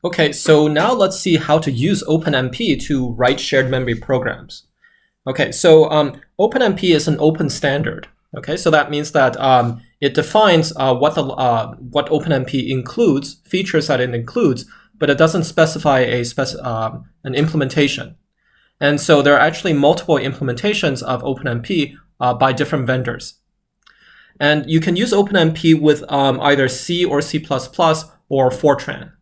Okay, so now let's see how to use OpenMP to write shared memory programs. Okay, so OpenMP is an open standard. Okay, so that means that it defines what OpenMP includes, features that it includes, but it doesn't specify an implementation. And so there are actually multiple implementations of OpenMP by different vendors. And you can use OpenMP with either C or C++ or Fortran.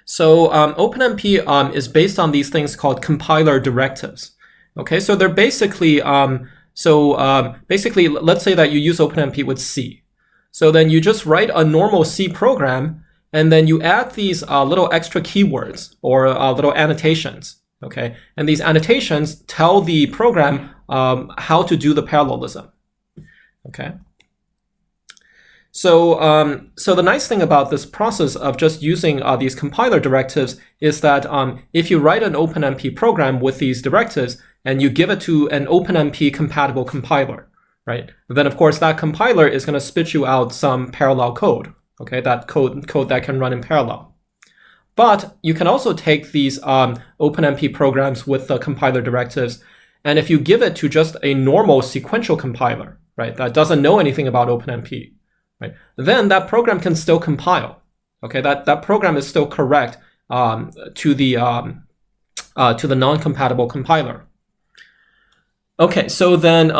So OpenMP is based on these things called compiler directives. Okay, so they're basically, basically, let's say that you use OpenMP with C. So then you just write a normal C program, and then you add these little extra keywords or little annotations. Okay, and these annotations tell the program how to do the parallelism. Okay. So, so the nice thing about this process of just using these compiler directives is that if you write an OpenMP program with these directives and you give it to an OpenMP compatible compiler, right? Then of course that compiler is going to spit you out some parallel code, okay? That code that can run in parallel. But you can also take these OpenMP programs with the compiler directives, and if you give it to just a normal sequential compiler, right, that doesn't know anything about OpenMP, right, then that program can still compile. Okay, that program is still correct to the non-compatible compiler. Okay, so then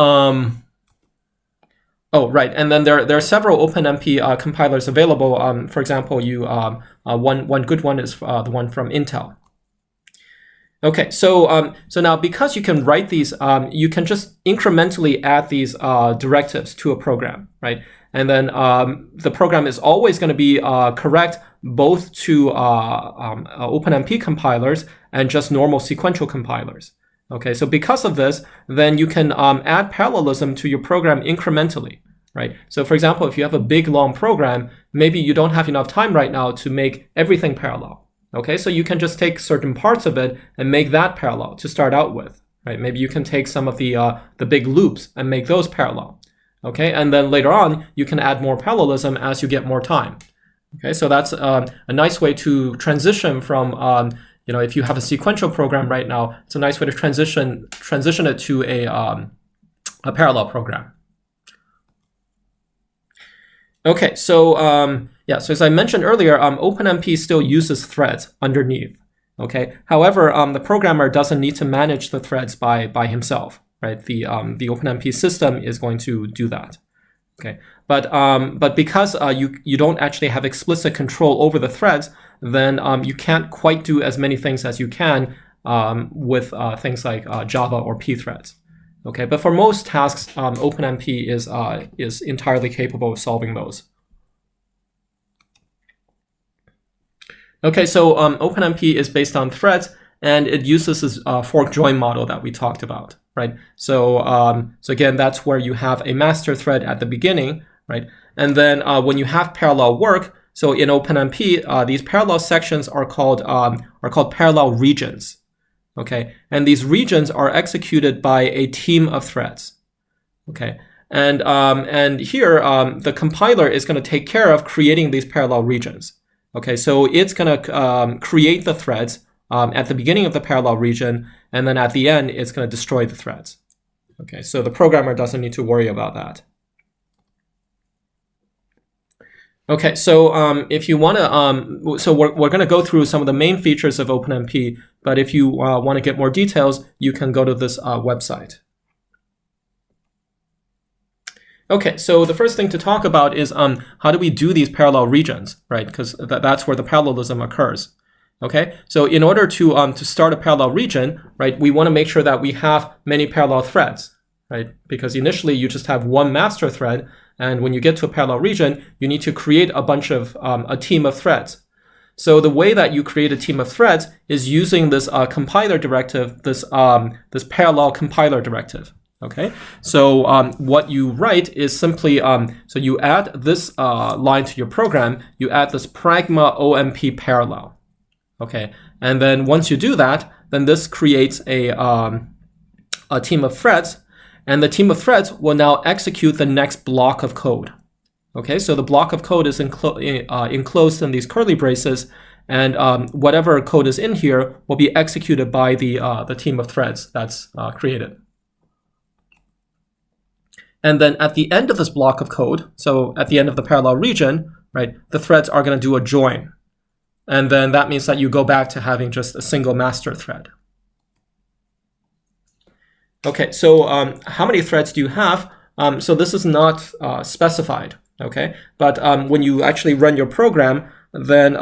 oh right, and then there are several OpenMP compilers available. For example, one good one is the one from Intel. Okay, so so now because you can write these, you can just incrementally add these directives to a program, right? And then the program is always going to be correct both to OpenMP compilers and just normal sequential compilers. Okay, so because of this, then you can add parallelism to your program incrementally, right? So for example, if you have a big long program, maybe you don't have enough time right now to make everything parallel. Okay, so you can just take certain parts of it and make that parallel to start out with, right? Maybe you can take some of the big loops and make those parallel. Okay, and then later on, you can add more parallelism as you get more time. Okay, so that's a nice way to transition from, you know, if you have a sequential program right now, it's a nice way to transition it to a parallel program. Okay, so yeah, so as I mentioned earlier, OpenMP still uses threads underneath. Okay, however, the programmer doesn't need to manage the threads by himself. Right, the OpenMP system is going to do that. Okay, but because you don't actually have explicit control over the threads, then you can't quite do as many things as you can with things like Java or pthreads. Okay, but for most tasks, OpenMP is entirely capable of solving those. Okay, so OpenMP is based on threads, and it uses this fork join model that we talked about. Right, so so again, that's where you have a master thread at the beginning, right? And then when you have parallel work, so in OpenMP, these parallel sections are called parallel regions, okay? And these regions are executed by a team of threads, okay? And here the compiler is going to take care of creating these parallel regions, okay? So it's going to create the threads at the beginning of the parallel region, and then at the end, it's going to destroy the threads. Okay, so the programmer doesn't need to worry about that. Okay, so if you want to, so we're going to go through some of the main features of OpenMP, but if you want to get more details, you can go to this website. Okay, so the first thing to talk about is how do we do these parallel regions, right? Because that's where the parallelism occurs. Okay, so in order to start a parallel region, right, we want to make sure that we have many parallel threads, right? Because initially you just have one master thread, and when you get to a parallel region, you need to create a bunch of a team of threads. So the way that you create a team of threads is using this compiler directive, this parallel compiler directive. Okay, so what you write is simply so you add this line to your program, you add this pragma OMP parallel. Okay, and then once you do that, then this creates a team of threads, and the team of threads will now execute the next block of code. Okay, so the block of code is enclosed in these curly braces, and whatever code is in here will be executed by the team of threads that's created. And then at the end of this block of code, so at the end of the parallel region, right, the threads are going to do a join. And then that means that you go back to having just a single master thread. Okay, so how many threads do you have? So this is not specified, okay? But when you actually run your program, then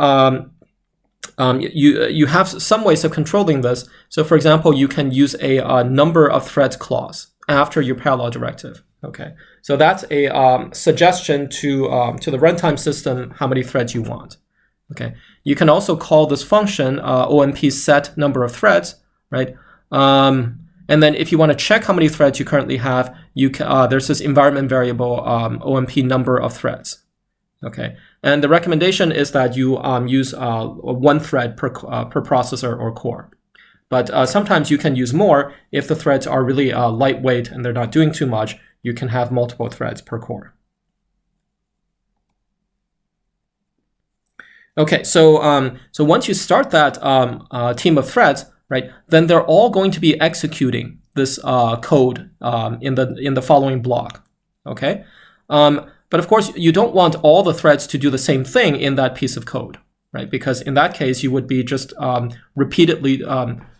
you have some ways of controlling this. So for example, you can use a number of threads clause after your parallel directive. Okay, so that's a suggestion to the runtime system how many threads you want. Okay, you can also call this function OMP set number of threads, right? And then if you want to check how many threads you currently have, you can, there's this environment variable OMP number of threads. Okay, and the recommendation is that you use one thread per processor or core. But sometimes you can use more if the threads are really lightweight and they're not doing too much. You can have multiple threads per core. Okay, so so once you start that team of threads, right, then they're all going to be executing this code in the following block. Okay, but of course you don't want all the threads to do the same thing in that piece of code, right? Because in that case you would be just repeatedly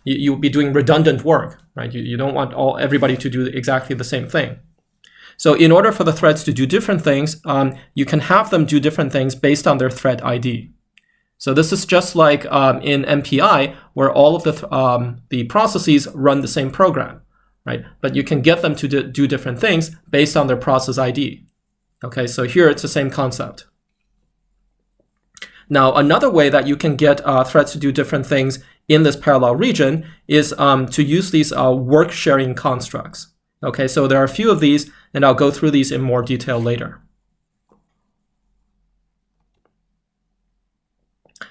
you would be doing redundant work, right? You don't want everybody to do exactly the same thing. So in order for the threads to do different things, you can have them do different things based on their thread ID. So this is just like in MPI, where all of the processes run the same program, right? But you can get them to do different things based on their process ID. Okay, so here it's the same concept. Now, another way that you can get threads to do different things in this parallel region is to use these work sharing constructs. Okay, so there are a few of these, and I'll go through these in more detail later.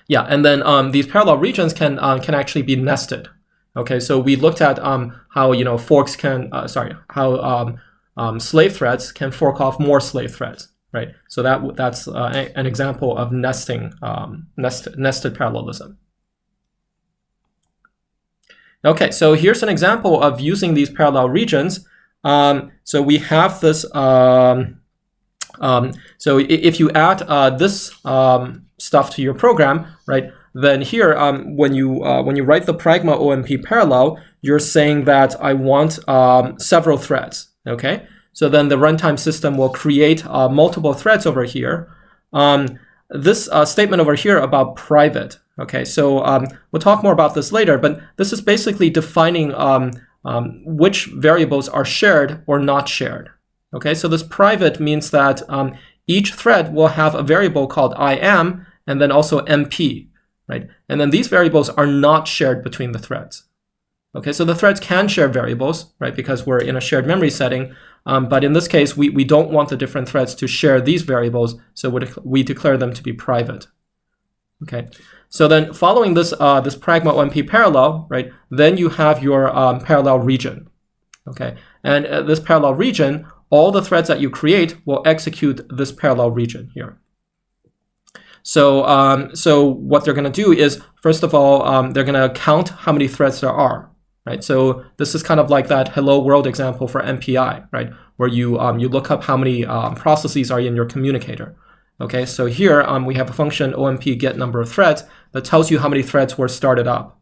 Yeah, and then these parallel regions can actually be nested. Okay, so we looked at how forks can how slave threads can fork off more slave threads, right? So that's an example of nesting, nested parallelism. Okay, so here's an example of using these parallel regions. So we have this. So if you add this stuff to your program, right? Then here, when you write the pragma OMP parallel, you're saying that I want several threads. Okay. So then the runtime system will create multiple threads over here. This statement over here about private. Okay. So we'll talk more about this later, but this is basically defining which variables are shared or not shared. Okay, so this private means that each thread will have a variable called IAM and then also MP, right? And then these variables are not shared between the threads. Okay, so the threads can share variables, right? Because we're in a shared memory setting. But in this case, we don't want the different threads to share these variables, so we declare them to be private. Okay. So then following this this pragma OMP parallel, right, then you have your parallel region. Okay, and this parallel region, all the threads that you create will execute this parallel region here. So so what they're going to do is, first of all, they're going to count how many threads there are, right? So this is kind of like that hello world example for MPI, right, where you you look up how many processes are in your communicator. Okay, so here we have a function OMP get number of threads that tells you how many threads were started up.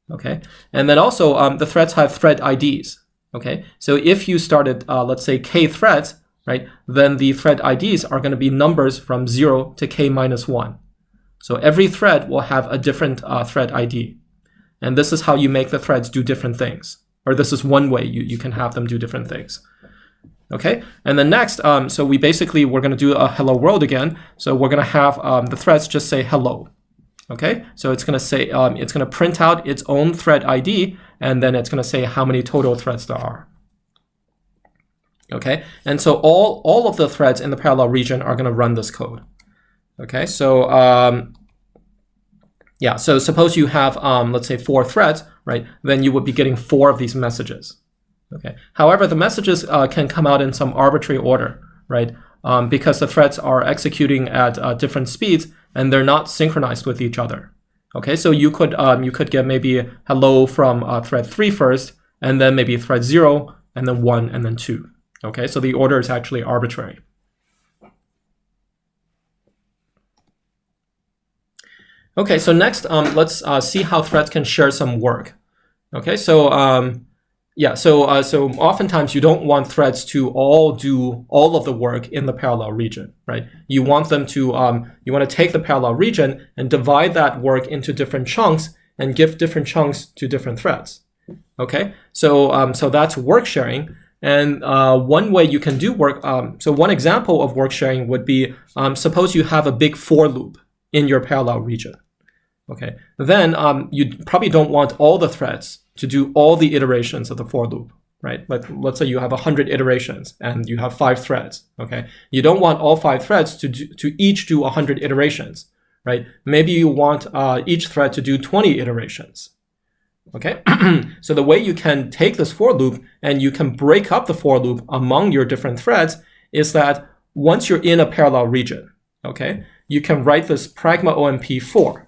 Okay, and then also the threads have thread IDs. Okay, so if you started, let's say k threads, right, then the thread IDs are going to be numbers from 0 to k minus 1. So every thread will have a different thread ID. And this is how you make the threads do different things. Or this is one way you can have them do different things. Okay, and then next, so we're going to do a hello world again. So we're going to have the threads just say hello. Okay, so it's going to say, it's going to print out its own thread ID, and then it's going to say how many total threads there are. Okay, and so all of the threads in the parallel region are going to run this code. Okay, so yeah, so suppose you have, let's say 4 threads, right? Then you would be getting 4 of these messages. Okay. However, the messages can come out in some arbitrary order, right? because the threads are executing at different speeds and they're not synchronized with each other. Okay, so you could get maybe hello from thread 3 first, and then maybe thread 0, and then 1, and then 2. Okay, so the order is actually arbitrary. Okay, so next, let's see how threads can share some work. Okay, so so oftentimes you don't want threads to all do all of the work in the parallel region, right? You want them to you want to take the parallel region and divide that work into different chunks and give different chunks to different threads. Okay, so so that's work sharing. And one way you can do work, so one example of work sharing would be, suppose you have a big for loop in your parallel region. Okay, then you probably don't want all the threads to do all the iterations of the for loop, right? Like, let's say you have 100 iterations and you have 5 threads. Okay, you don't want all 5 threads to each do 100 iterations, right? Maybe you want each thread to do 20 iterations. Okay, so the way you can take this for loop and you can break up the for loop among your different threads is that once you're in a parallel region, okay, you can write this pragma OMP for.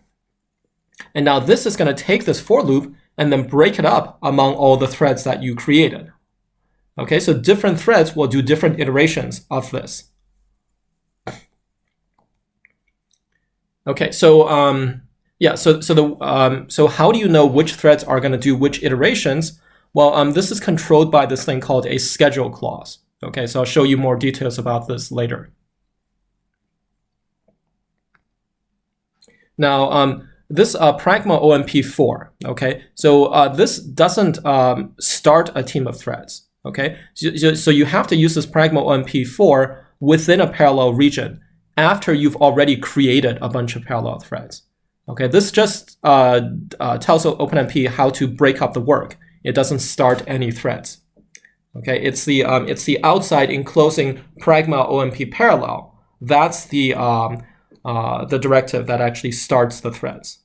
And now this is going to take this for loop and then break it up among all the threads that you created. Okay, so different threads will do different iterations of this. Okay, so yeah, so how do you know which threads are going to do which iterations? Well, this is controlled by this thing called a schedule clause. Okay, so I'll show you more details about this later. Now, this pragma OMP4, okay, so this doesn't start a team of threads. Okay, so you have to use this pragma OMP4 within a parallel region after you've already created a bunch of parallel threads. Okay, this just tells OpenMP how to break up the work. It doesn't start any threads. Okay, it's the outside enclosing pragma OMP parallel. That's the directive that actually starts the threads.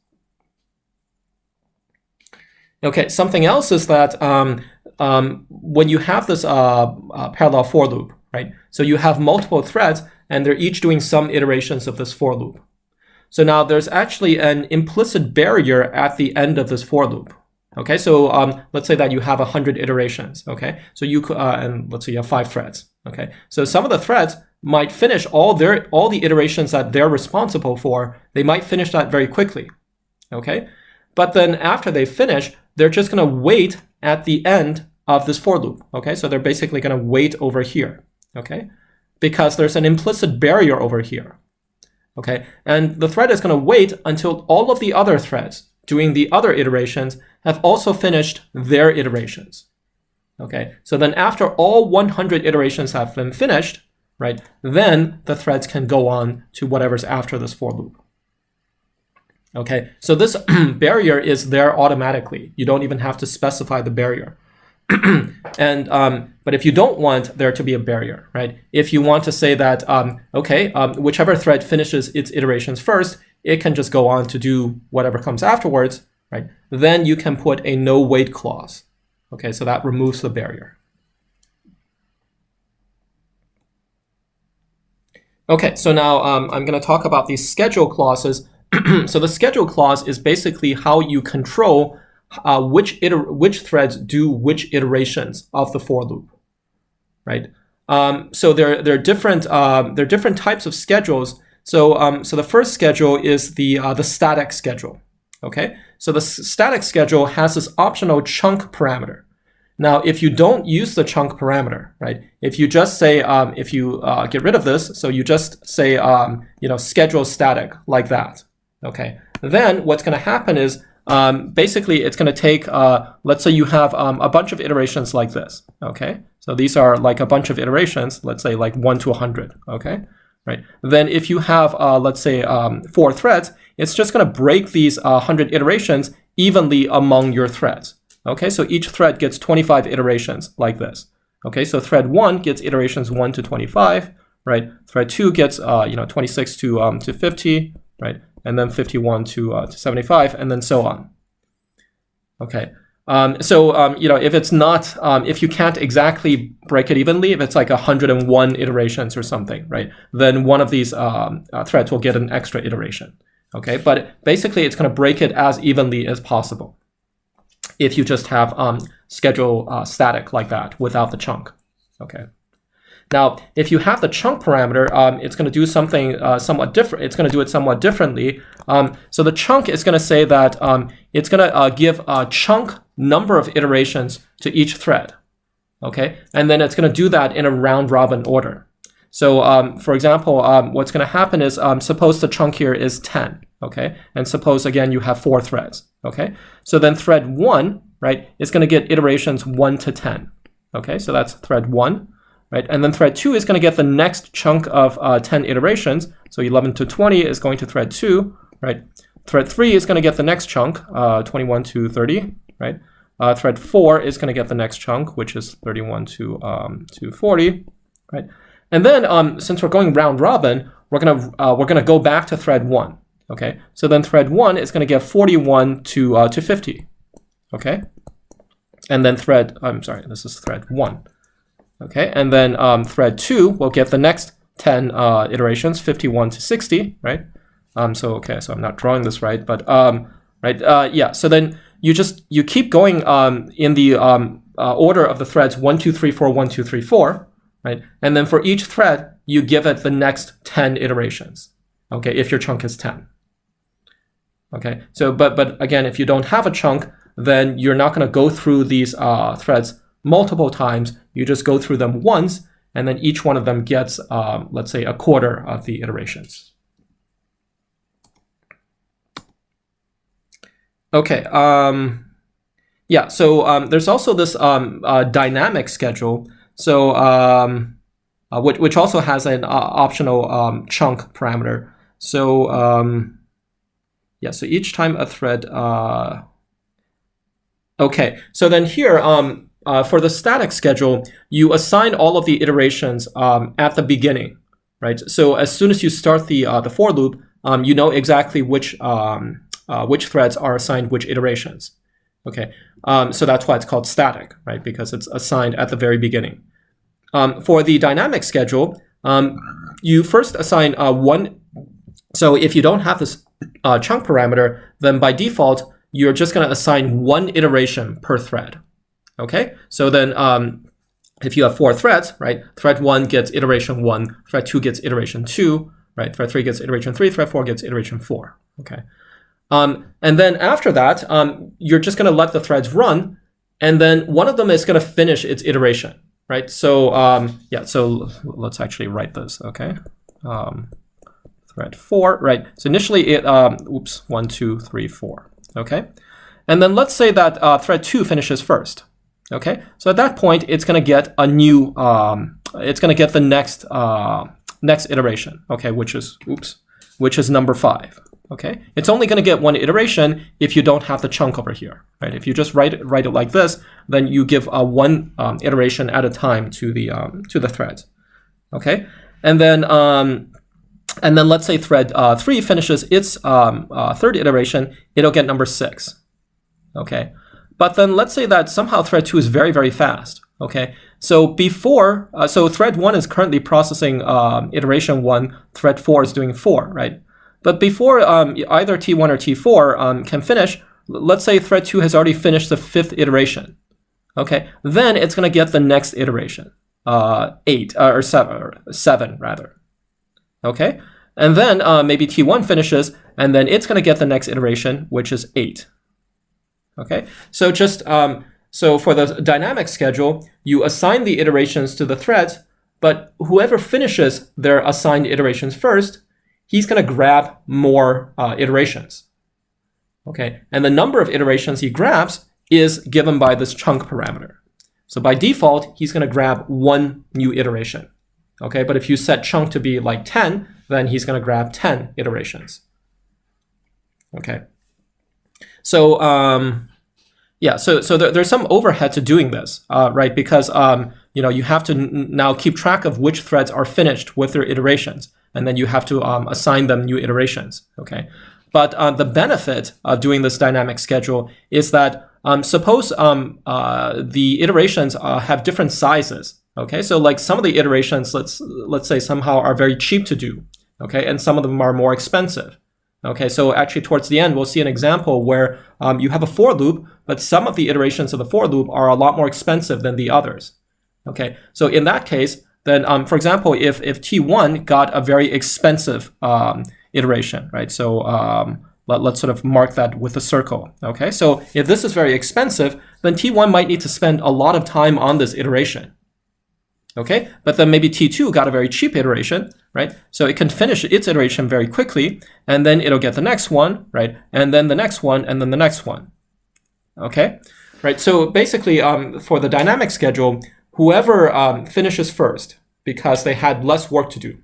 Okay, something else is that when you have this parallel for loop, right? So you have multiple threads and they're each doing some iterations of this for loop. So now there's actually an implicit barrier at the end of this for loop. Okay, so let's say that you have 100 iterations. Okay, so you could, and let's say you have 5 threads. Okay, so some of the threads might finish all the iterations that they're responsible for. They might finish that very quickly. Okay, but then after they finish, they're just going to wait at the end of this for loop. Okay, so they're basically going to wait over here. Okay, because there's an implicit barrier over here. Okay, and the thread is going to wait until all of the other threads doing the other iterations have also finished their iterations. Okay, so then after all 100 iterations have been finished, right, then the threads can go on to whatever's after this for loop. Okay, so this barrier is there automatically. You don't even have to specify the barrier. And but if you don't want there to be a barrier, right? If you want to say that whichever thread finishes its iterations first, it can just go on to do whatever comes afterwards, right? Then you can put a no wait clause. Okay, so that removes the barrier. Okay, so now I'm going to talk about these schedule clauses. So the schedule clause is basically how you control which threads do which iterations of the for loop, right? So there are different types of schedules. So so the first schedule is the static schedule. Okay, so the static schedule has this optional chunk parameter. Now, if you don't use the chunk parameter, right? If you just say if you get rid of this, so you just say schedule static like that. Okay, then what's going to happen is basically it's going to take, let's say you have a bunch of iterations like this. Okay, so these are like a bunch of iterations, let's say like 1 to 100. Okay, right. Then if you have, let's say 4 threads, it's just going to break these 100 iterations evenly among your threads. Okay, so each thread gets 25 iterations like this. Okay, so thread 1 gets iterations 1 to 25, right? Thread 2 gets 26 to 50, right? And then 51 to 75, and then so on. Okay, if it's not, if you can't exactly break it evenly, if it's like 101 iterations or something, right, then one of these threads will get an extra iteration. Okay, but basically it's going to break it as evenly as possible if you just have schedule static like that without the chunk. Okay. Now, if you have the chunk parameter, it's going to do something somewhat different. It's going to do it somewhat differently. So the chunk is going to say that it's going to give a chunk number of iterations to each thread. Okay, and then it's going to do that in a round robin order. So for example, what's going to happen is suppose the chunk here is 10. Okay, and suppose again you have 4 threads. Okay, so then thread 1, right, is going to get iterations 1 to 10. Okay, so that's thread 1. Right, and then thread 2 is going to get the next chunk of 10 iterations. So 11 to 20 is going to thread 2, right? Thread 3 is going to get the next chunk, 21 to 30, right? Thread 4 is going to get the next chunk, which is 31 to 40, right? And then since we're going round robin, we're gonna go back to thread 1. Okay, so then thread 1 is going to get 41 to 50. Okay, and then this is thread 1. Okay, and then thread 2 will get the next 10 iterations, 51 to 60, right? So I'm not drawing this right, but yeah. So then you keep going in the order of the threads 1, 2, 3, 4, 1, 2, 3, 4, right? And then for each thread, you give it the next 10 iterations. Okay, if your chunk is 10. Okay, so but again, if you don't have a chunk, then you're not going to go through these threads multiple times. You just go through them once, and then each one of them gets, let's say, a quarter of the iterations. Okay, yeah, so there's also this dynamic schedule, so which also has an optional chunk parameter. So yeah, so each time a thread, okay, so then here, for the static schedule, you assign all of the iterations at the beginning, right? So as soon as you start the for loop, you know exactly which threads are assigned which iterations. Okay, so that's why it's called static, right? Because it's assigned at the very beginning. For the dynamic schedule, you first assign one. So if you don't have this chunk parameter, then by default, you're just going to assign one iteration per thread. Okay, so then if you have 4 threads, right, thread 1 gets iteration 1, thread 2 gets iteration 2, right, thread 3 gets iteration 3, thread 4 gets iteration 4. Okay, and then after that, you're just going to let the threads run, and then one of them is going to finish its iteration, right? So yeah, so let's actually write this. Okay, thread 4, right? So initially it 1, 2, 3, 4. Okay, and then let's say that thread 2 finishes first. Okay, so at that point, it's going to get a new, it's going to get the next next iteration. Okay, which is number 5. Okay, it's only going to get one iteration if you don't have the chunk over here, right? If you just write it like this, then you give one iteration at a time to the threads. Okay, and then let's say thread 3 finishes its third iteration, it'll get number 6. Okay. But then let's say that somehow thread 2 is very, very fast. Okay, so before, so thread 1 is currently processing iteration 1, thread 4 is doing 4, right? But before either T1 or T4 can finish, let's say thread 2 has already finished the 5th iteration. Okay, then it's going to get the next iteration, 8 or 7 rather. Okay, and then maybe T1 finishes, and then it's going to get the next iteration, which is 8. Okay, so just so for the dynamic schedule, you assign the iterations to the threads, but whoever finishes their assigned iterations first, he's going to grab more iterations. Okay, and the number of iterations he grabs is given by this chunk parameter. So by default, he's going to grab 1 new iteration. Okay, but if you set chunk to be like 10, then he's going to grab 10 iterations. Okay. So yeah, so there's some overhead to doing this, right? Because you have to now keep track of which threads are finished with their iterations, and then you have to assign them new iterations. Okay, but the benefit of doing this dynamic schedule is that suppose the iterations have different sizes. Okay, so like some of the iterations, let's say somehow are very cheap to do. Okay, and some of them are more expensive. Okay, so actually towards the end, we'll see an example where you have a for loop, but some of the iterations of the for loop are a lot more expensive than the others. Okay, so in that case, then for example, if T1 got a very expensive iteration, right? So let's sort of mark that with a circle. Okay, so if this is very expensive, then T1 might need to spend a lot of time on this iteration. Okay, but then maybe T2 got a very cheap iteration, right? So it can finish its iteration very quickly, and then it'll get the next one, right? And then the next one, and then the next one. Okay, right? So basically, for the dynamic schedule, whoever finishes first, because they had less work to do,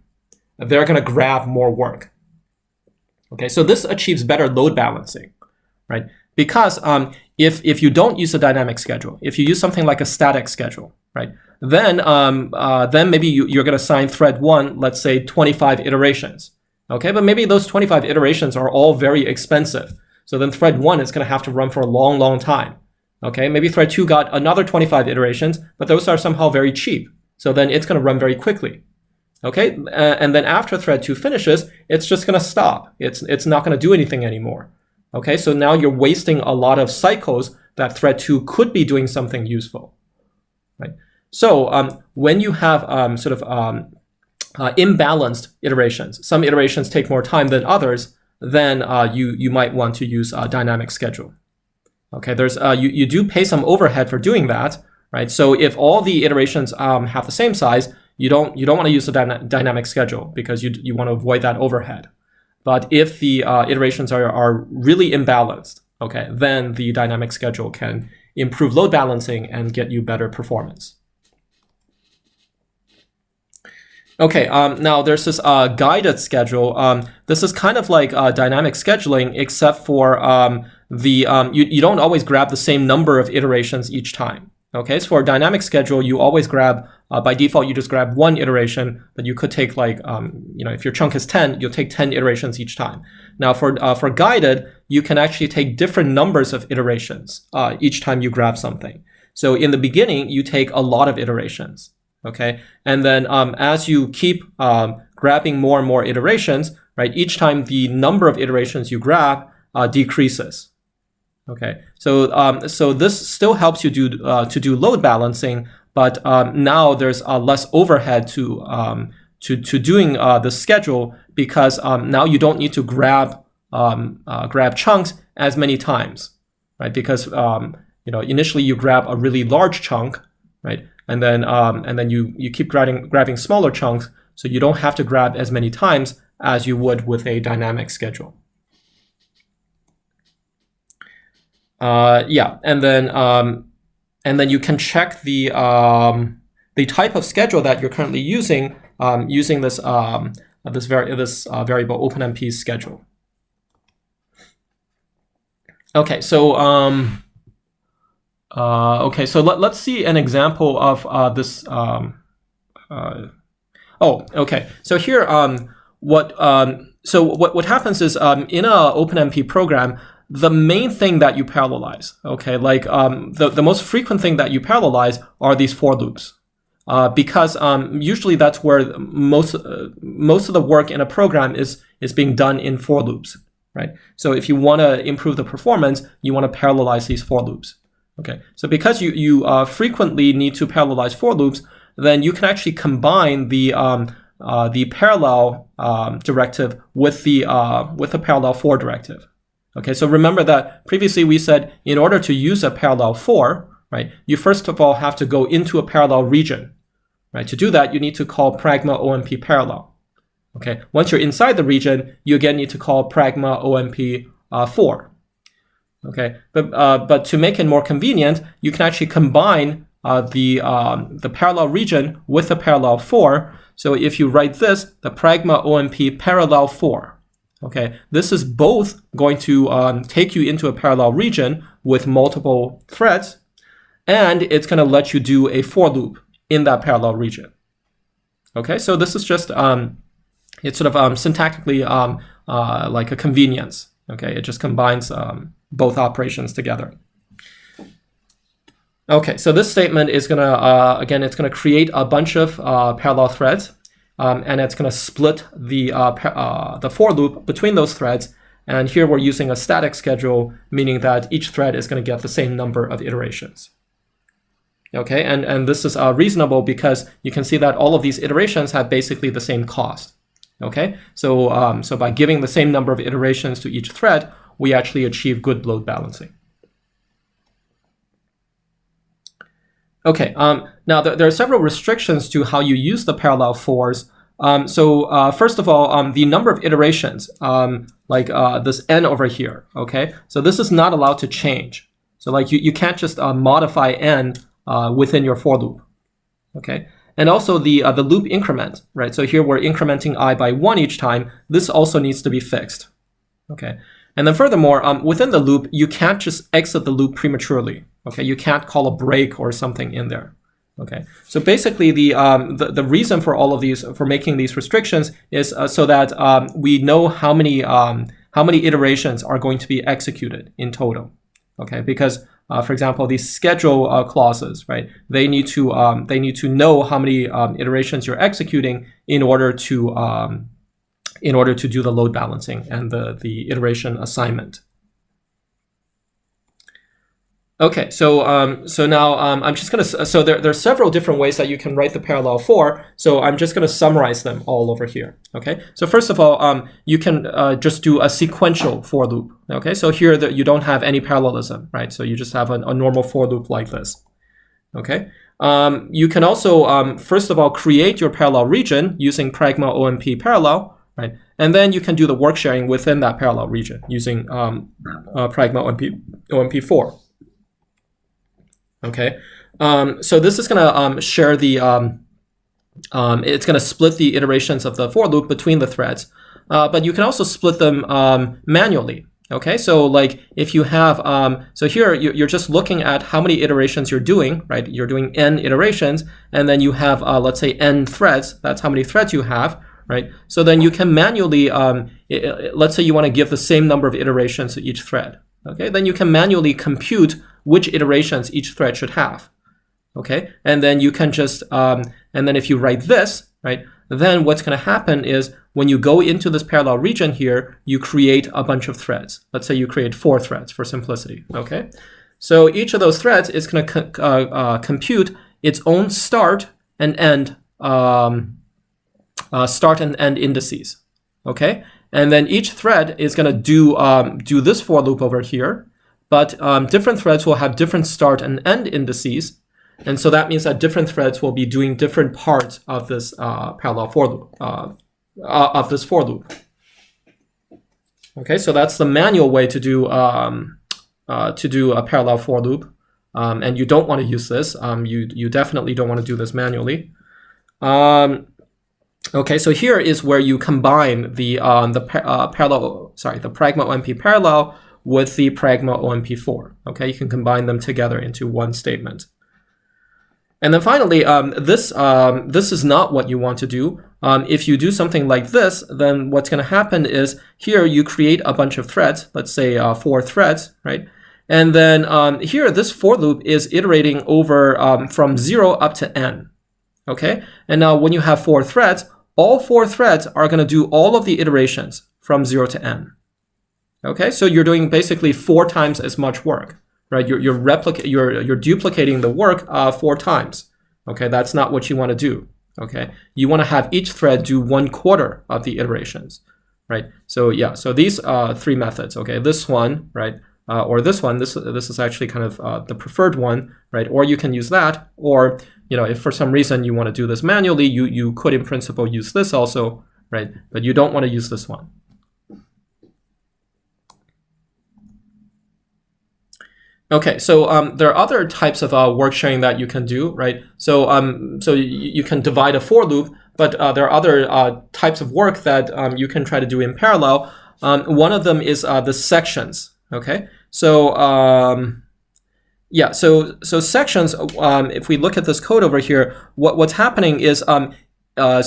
they're going to grab more work. Okay, so this achieves better load balancing, right? Because if you don't use a dynamic schedule, if you use something like a static schedule, right? Then maybe you're going to assign thread 1, let's say 25 iterations. Okay, but maybe those 25 iterations are all very expensive. So then thread 1 is going to have to run for a long, long time. Okay, maybe thread 2 got another 25 iterations, but those are somehow very cheap. So then it's going to run very quickly. Okay, and then after thread 2 finishes, it's just going to stop. It's not going to do anything anymore. Okay, so now you're wasting a lot of cycles that thread 2 could be doing something useful. Right. So when you have imbalanced iterations, some iterations take more time than others, then you might want to use a dynamic schedule. Okay, there's you do pay some overhead for doing that, right? So if all the iterations have the same size, you don't want to use a dynamic schedule because you want to avoid that overhead. But if the iterations are really imbalanced, okay, then the dynamic schedule can improve load balancing and get you better performance. Okay, now there's this guided schedule. This is kind of like dynamic scheduling, except for you don't always grab the same number of iterations each time. Okay, so for a dynamic schedule, you always grab, by default, you just grab one iteration, but you could take like, if your chunk is 10, you'll take 10 iterations each time. Now for guided, you can actually take different numbers of iterations each time you grab something. So in the beginning, you take a lot of iterations. Okay, and then as you keep grabbing more and more iterations, right, each time the number of iterations you grab decreases. Okay, so this still helps you to do load balancing, but now there's less overhead to doing the schedule because now you don't need to grab chunks as many times, right? Because initially you grab a really large chunk, right? And then you keep grabbing smaller chunks, so you don't have to grab as many times as you would with a dynamic schedule. Yeah, and then you can check the type of schedule that you're currently using using this variable OpenMP schedule. Okay, so let's see an example of this. Okay. So here, what happens is in a OpenMP program, the main thing that you parallelize, okay, like the most frequent thing that you parallelize are these for loops, because usually that's where most of the work in a program is being done in for loops, right? So if you want to improve the performance, you want to parallelize these for loops. Okay, so because you frequently need to parallelize for loops, then you can actually combine the parallel directive with the parallel for directive. Okay, so remember that previously we said in order to use a parallel for, right, you first of all have to go into a parallel region, right? To do that, you need to call pragma OMP parallel. Okay, once you're inside the region, you again need to call pragma OMP for. Okay, but to make it more convenient, you can actually combine the parallel region with the parallel for. So if you write this, the pragma OMP parallel for. Okay, this is both going to take you into a parallel region with multiple threads, and it's going to let you do a for loop in that parallel region. Okay, so this is just it's sort of syntactically like a convenience. Okay, it just combines both operations together. Okay, so this statement is gonna again, it's gonna create a bunch of parallel threads, and it's gonna split the for loop between those threads. And here we're using a static schedule, meaning that each thread is gonna get the same number of iterations. Okay, and this is reasonable because you can see that all of these iterations have basically the same cost. Okay, so so by giving the same number of iterations to each thread, we actually achieve good load balancing. Okay, now there are several restrictions to how you use the parallel fors. First of all, the number of iterations, like this n over here, okay? So this is not allowed to change. So like you can't just modify n within your for loop, okay? And also the loop increment, right? So here we're incrementing I by 1 each time. This also needs to be fixed, okay? And then furthermore, within the loop, you can't just exit the loop prematurely. Okay, you can't call a break or something in there. Okay, so basically the reason for all of these, for making these restrictions, is so that we know how many iterations are going to be executed in total. Okay, because for example, these schedule clauses, right? They need to know how many iterations you're executing in order to do the load balancing and the iteration assignment. Okay, so so now I'm just gonna, so there are several different ways that you can write the parallel for, so I'm just gonna summarize them all over here. Okay, so first of all, you can just do a sequential for loop. Okay, so here you don't have any parallelism, right? So you just have a normal for loop like this. Okay, you can also first of all create your parallel region using pragma OMP parallel, right? And then you can do the work sharing within that parallel region using pragma OMP4. Okay, so this is going to share the, it's going to split the iterations of the for loop between the threads, but you can also split them manually. Okay, so like if you have, so here you're just looking at how many iterations you're doing, right? You're doing n iterations, and then you have, let's say, n threads. That's how many threads you have, right? So then you can manually, let's say you want to give the same number of iterations to each thread. Okay, then you can manually compute which iterations each thread should have. Okay, and then you can just, and then if you write this, right, then what's going to happen is when you go into this parallel region here, you create a bunch of threads. Let's say you create 4 threads for simplicity. Okay, so each of those threads is going to compute its own start and end, indices. Okay, and then each thread is going to do this for loop over here. But different threads will have different start and end indices. And so that means that different threads will be doing different parts of this parallel for loop, of this for loop. Okay, so that's the manual way to do a parallel for loop. And you don't want to use this. You definitely don't want to do this manually. Okay, so here is where you combine the pragma OMP parallel with the pragma OMP4. Okay, you can combine them together into one statement. And then finally, this is not what you want to do. If you do something like this, then what's going to happen is here you create a bunch of threads, let's say 4 threads, right? And then here this for loop is iterating over from 0 up to n. Okay, and now when you have 4 threads, all 4 threads are going to do all of the iterations from 0 to n. Okay, so you're doing basically 4 times as much work, right? You're duplicating the work 4 times. Okay, that's not what you want to do. Okay, you want to have each thread do 1/4 of the iterations, right? So yeah, so these 3 methods. Okay, this one, right, or this one. This is actually kind of the preferred one, right? Or you can use that, or you know, if for some reason you want to do this manually, you could in principle use this also, right? But you don't want to use this one. Okay, so there are other types of work sharing that you can do, right? So so you can divide a for loop, but there are other types of work that you can try to do in parallel. One of them is the sections. Okay, so yeah, so sections. If we look at this code over here, what's happening is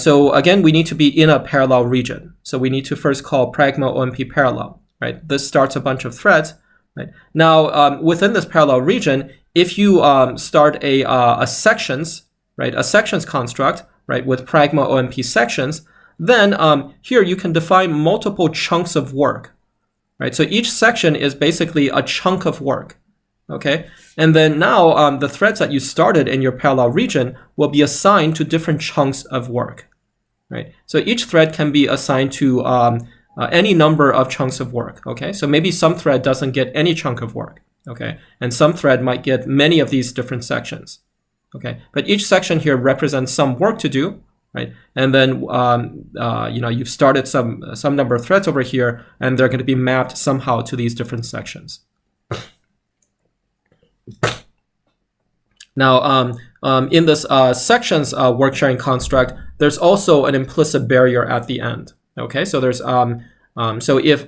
so again we need to be in a parallel region. So we need to first call pragma OMP parallel, right? This starts a bunch of threads. Right. Now, within this parallel region, if you start a sections, right, a sections construct, right, with pragma OMP sections, then here you can define multiple chunks of work, right? So each section is basically a chunk of work, okay? And then now the threads that you started in your parallel region will be assigned to different chunks of work, right? So each thread can be assigned to any number of chunks of work, okay? So maybe some thread doesn't get any chunk of work, okay? And some thread might get many of these different sections, okay? But each section here represents some work to do, right? And then you know, you've started some number of threads over here, and they're going to be mapped somehow to these different sections. Now, in this sections work sharing construct, there's also an implicit barrier at the end. Okay, so there's so if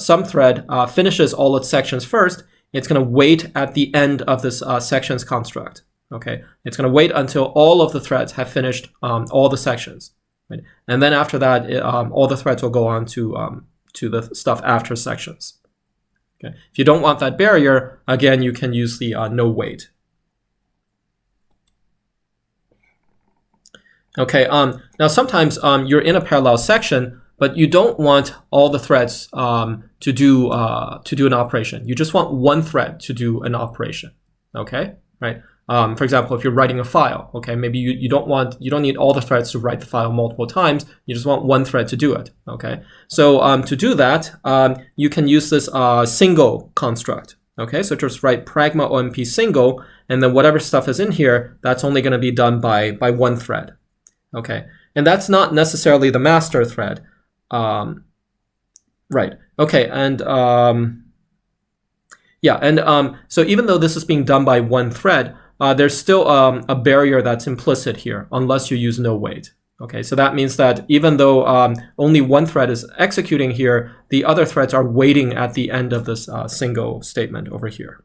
some thread finishes all its sections first, it's going to wait at the end of this sections construct. Okay, it's going to wait until all of the threads have finished all the sections, right? And then after that, all the threads will go on to the stuff after sections. Okay, if you don't want that barrier, again, you can use the no wait. Okay, now sometimes you're in a parallel section, but you don't want all the threads to do an operation. You just want one thread to do an operation. Okay, right? For example, if you're writing a file, okay, maybe you don't need all the threads to write the file multiple times. You just want one thread to do it. Okay, so to do that, you can use this single construct. Okay, so just write pragma OMP single, and then whatever stuff is in here, that's only going to be done by one thread. Okay, and that's not necessarily the master thread. Right. Okay, and yeah, and so even though this is being done by one thread, there's still a barrier that's implicit here, unless you use no wait. Okay, so that means that even though only one thread is executing here, the other threads are waiting at the end of this single statement over here.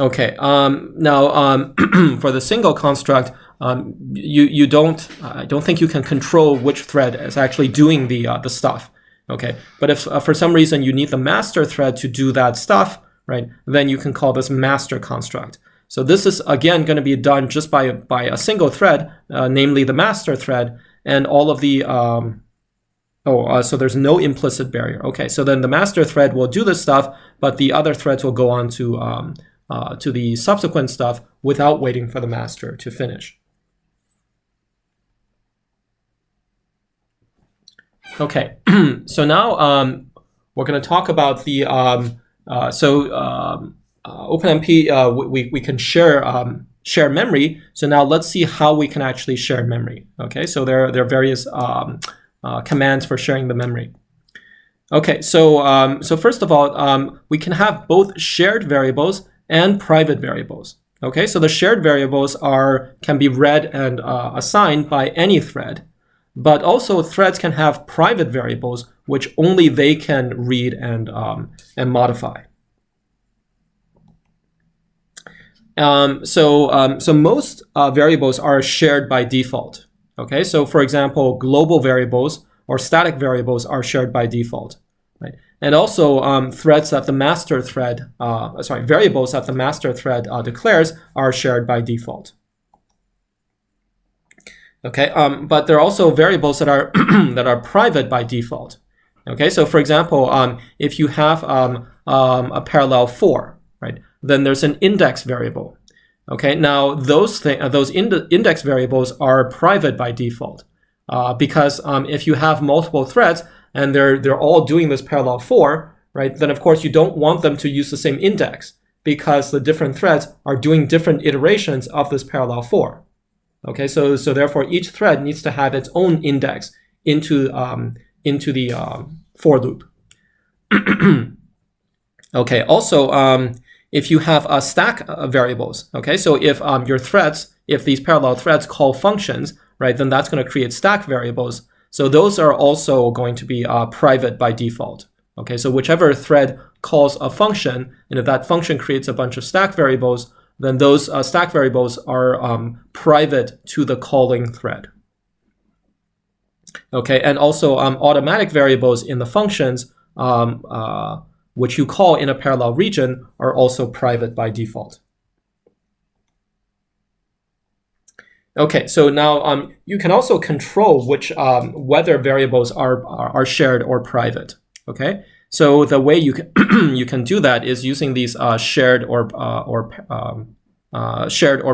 Okay, now for the single construct, I don't think you can control which thread is actually doing the stuff. Okay, but if for some reason you need the master thread to do that stuff, right, then you can call this master construct. So this is again going to be done just by a single thread, namely the master thread, and all of the so there's no implicit barrier. Okay, so then the master thread will do this stuff, but the other threads will go on to the subsequent stuff without waiting for the master to finish. Okay, so now we're going to talk about the OpenMP. We can share memory. So now let's see how we can actually share memory. Okay, so there are various commands for sharing the memory. Okay, so so first of all, we can have both shared variables and private variables. Okay, so the shared variables can be read and assigned by any thread. But also threads can have private variables which only they can read and modify. So most variables are shared by default. Okay, so for example, global variables or static variables are shared by default, right? And also threads that the master thread, variables that the master thread declares are shared by default. Okay, but there are also variables that are that are private by default. Okay, so for example, if you have a parallel 4, right, then there's an index variable. Okay, now those index variables are private by default because if you have multiple threads and they're all doing this parallel 4, right, then of course you don't want them to use the same index because the different threads are doing different iterations of this parallel 4. Okay, so therefore each thread needs to have its own index into the for loop. Okay, also if you have stack variables, okay, so if if these parallel threads call functions, right, then that's going to create stack variables. So those are also going to be private by default. Okay, so whichever thread calls a function, and if that function creates a bunch of stack variables, then those stack variables are private to the calling thread. Okay, and also automatic variables in the functions, which you call in a parallel region, are also private by default. Okay, so now you can also control which whether variables are shared or private. Okay, so the way you can you can do that is using these shared or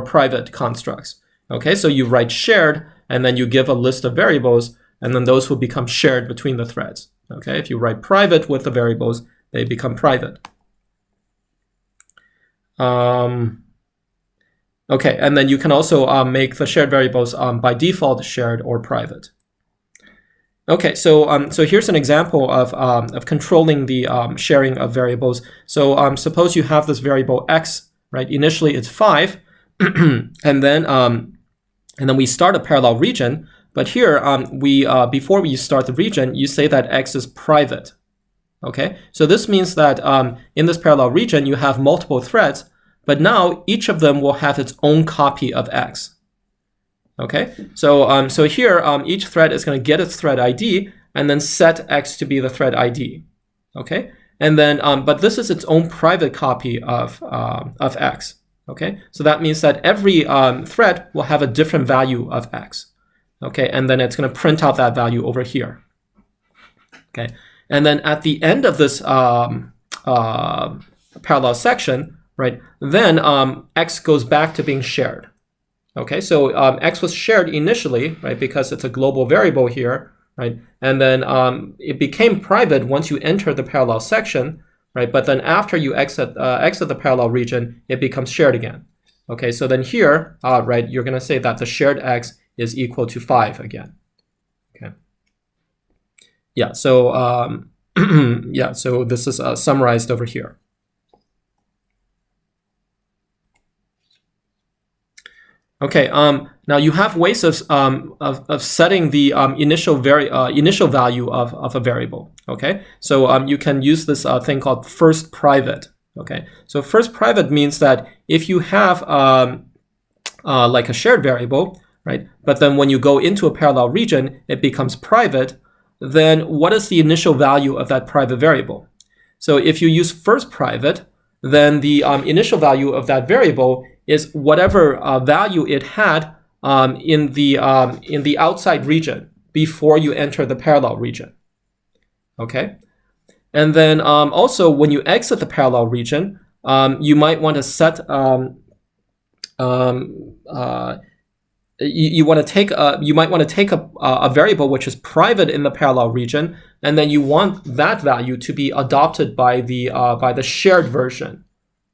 private constructs. Okay, so you write shared, and then you give a list of variables, and then those will become shared between the threads. Okay, if you write private with the variables, they become private. Okay, and then you can also make the shared variables by default shared or private. Okay, so so here's an example of controlling the sharing of variables. So suppose you have this variable x, right? Initially it's 5, and then we start a parallel region. But here before we start the region, you say that x is private. Okay, so this means that in this parallel region you have multiple threads, but now each of them will have its own copy of x. Okay, so so here each thread is going to get its thread ID and then set x to be the thread ID. Okay, and then but this is its own private copy of x. Okay, so that means that every thread will have a different value of x. Okay, and then it's going to print out that value over here. Okay, and then at the end of this parallel section, right, then x goes back to being shared. Okay, so x was shared initially, right, because it's a global variable here, right, and then it became private once you enter the parallel section, right, but then after you exit the parallel region, it becomes shared again. Okay, so then here, right, you're going to say that the shared x is equal to 5 again. Okay. Yeah, so yeah, so this is summarized over here. Okay, now you have ways of setting the initial value of a variable. Okay, so you can use this thing called first private. Okay, so first private means that if you have like a shared variable, right, but then when you go into a parallel region, it becomes private, then what is the initial value of that private variable? So if you use first private, then the initial value of that variable is whatever value it had in the outside region before you enter the parallel region. Okay, and then also when you exit the parallel region, you might want to set you might want to take a variable which is private in the parallel region, and then you want that value to be adopted by the shared version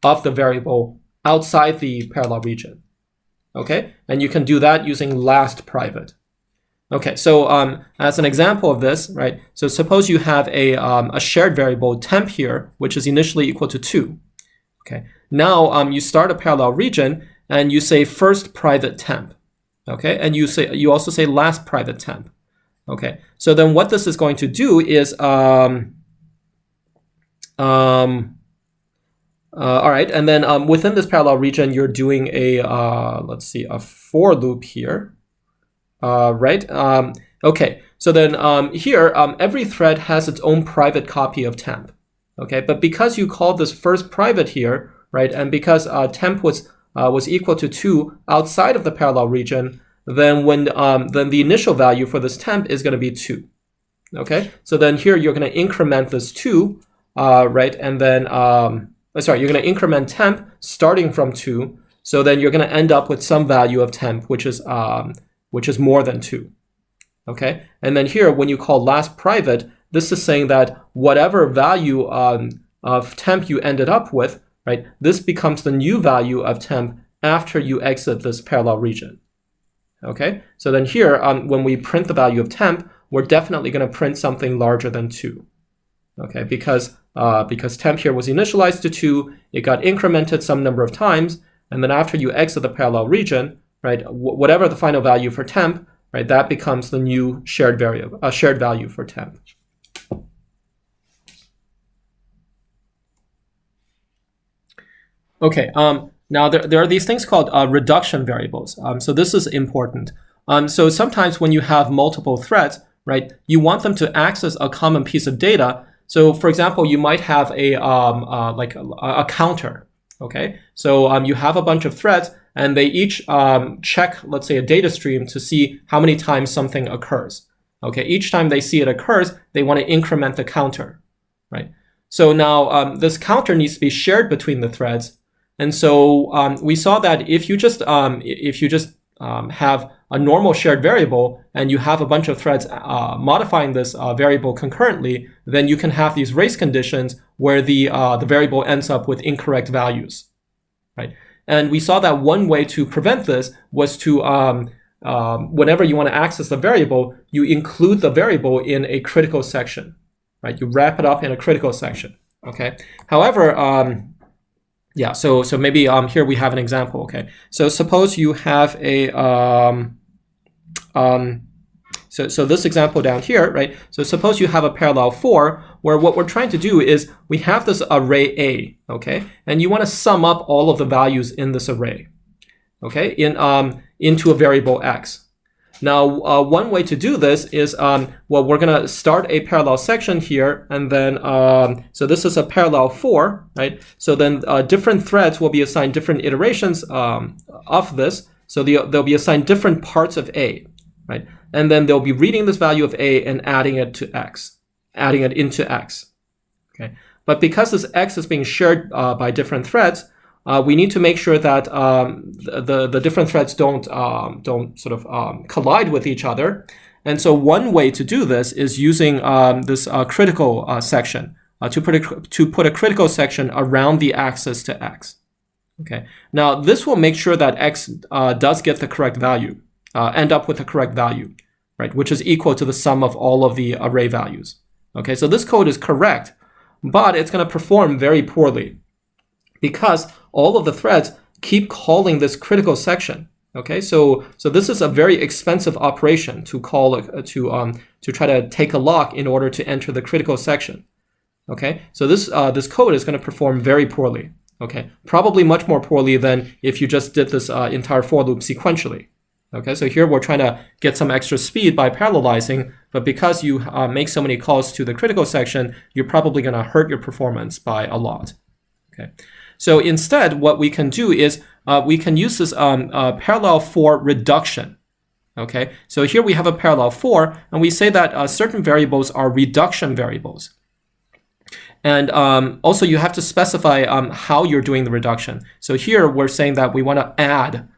of the variable outside the parallel region. Okay, and you can do that using last private. Okay, so as an example of this, right, so suppose you have a shared variable temp here, which is initially equal to 2. Okay, now you start a parallel region and you say first private temp. Okay, and you also say last private temp. Okay, so then what this is going to do is all right, and then within this parallel region, you're doing a let's see, a for loop here, right? Okay, so then here every thread has its own private copy of temp. Okay, but because you called this first private here, right, and because temp was equal to 2 outside of the parallel region, then when then the initial value for this temp is going to be 2. Okay, so then here you're going to increment this 2, right, and then sorry, you're going to increment temp starting from 2. So then you're going to end up with some value of temp which is more than 2. Okay, and then here when you call last private, this is saying that whatever value of temp you ended up with, right, this becomes the new value of temp after you exit this parallel region. Okay, so then here when we print the value of temp, we're definitely going to print something larger than 2. Okay, because temp here was initialized to 2, it got incremented some number of times, and then after you exit the parallel region, right, whatever the final value for temp, right, that becomes the new shared value for temp. Okay, now there are these things called reduction variables. So this is important. So sometimes when you have multiple threads, right, you want them to access a common piece of data. So for example, you might have a like a counter. Okay, so you have a bunch of threads, and they each check, let's say, a data stream to see how many times something occurs. Okay, each time they see it occurs, they want to increment the counter, right? So now this counter needs to be shared between the threads, and so we saw that if you just have a normal shared variable and you have a bunch of threads modifying this variable concurrently, then you can have these race conditions where the variable ends up with incorrect values, right? And we saw that one way to prevent this was to, whenever you want to access the variable, you include the variable in a critical section, right? You wrap it up in a critical section, okay? However, yeah, so maybe here we have an example, okay? So suppose you have a, so this example down here, right? So suppose you have a parallel 4 where what we're trying to do is we have this array A, okay? And you want to sum up all of the values in this array, okay? Into a variable X. Now, one way to do this is, well, we're going to start a parallel section here, and then, so this is a parallel 4, right? So then different threads will be assigned different iterations of this. So they'll be assigned different parts of A, right? And then they'll be reading this value of A and adding it to X, adding it into X, okay? But because this X is being shared by different threads, we need to make sure that the different threads don't sort of collide with each other. And so one way to do this is using this critical section to put a critical section around the axis to X. Okay. Now this will make sure that X does get the correct value, end up with the correct value, right? Which is equal to the sum of all of the array values. Okay. So this code is correct, but it's going to perform very poorly, because all of the threads keep calling this critical section. Okay, so this is a very expensive operation to call to try to take a lock in order to enter the critical section. Okay, so this code is going to perform very poorly. Okay, probably much more poorly than if you just did this entire for loop sequentially. Okay, so here we're trying to get some extra speed by parallelizing, but because you make so many calls to the critical section, you're probably going to hurt your performance by a lot. Okay. So instead, what we can do is we can use this parallel 4 reduction. Okay, so here we have a parallel 4, and we say that certain variables are reduction variables. And also, you have to specify how you're doing the reduction. So here we're saying that we want to add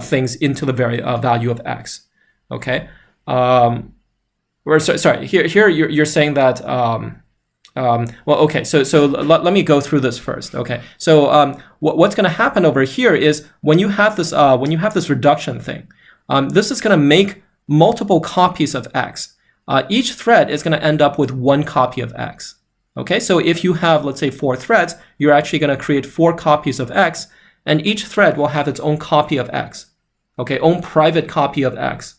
things into the value of X. Okay, sorry. Here you're saying that. Well, okay, so let me go through this first. Okay, so what's going to happen over here is when you have this reduction thing, this is going to make multiple copies of X. Each thread is going to end up with one copy of X. Okay, so if you have, let's say, 4 threads, you're actually going to create 4 copies of X, and each thread will have its own copy of X. Okay, own private copy of X.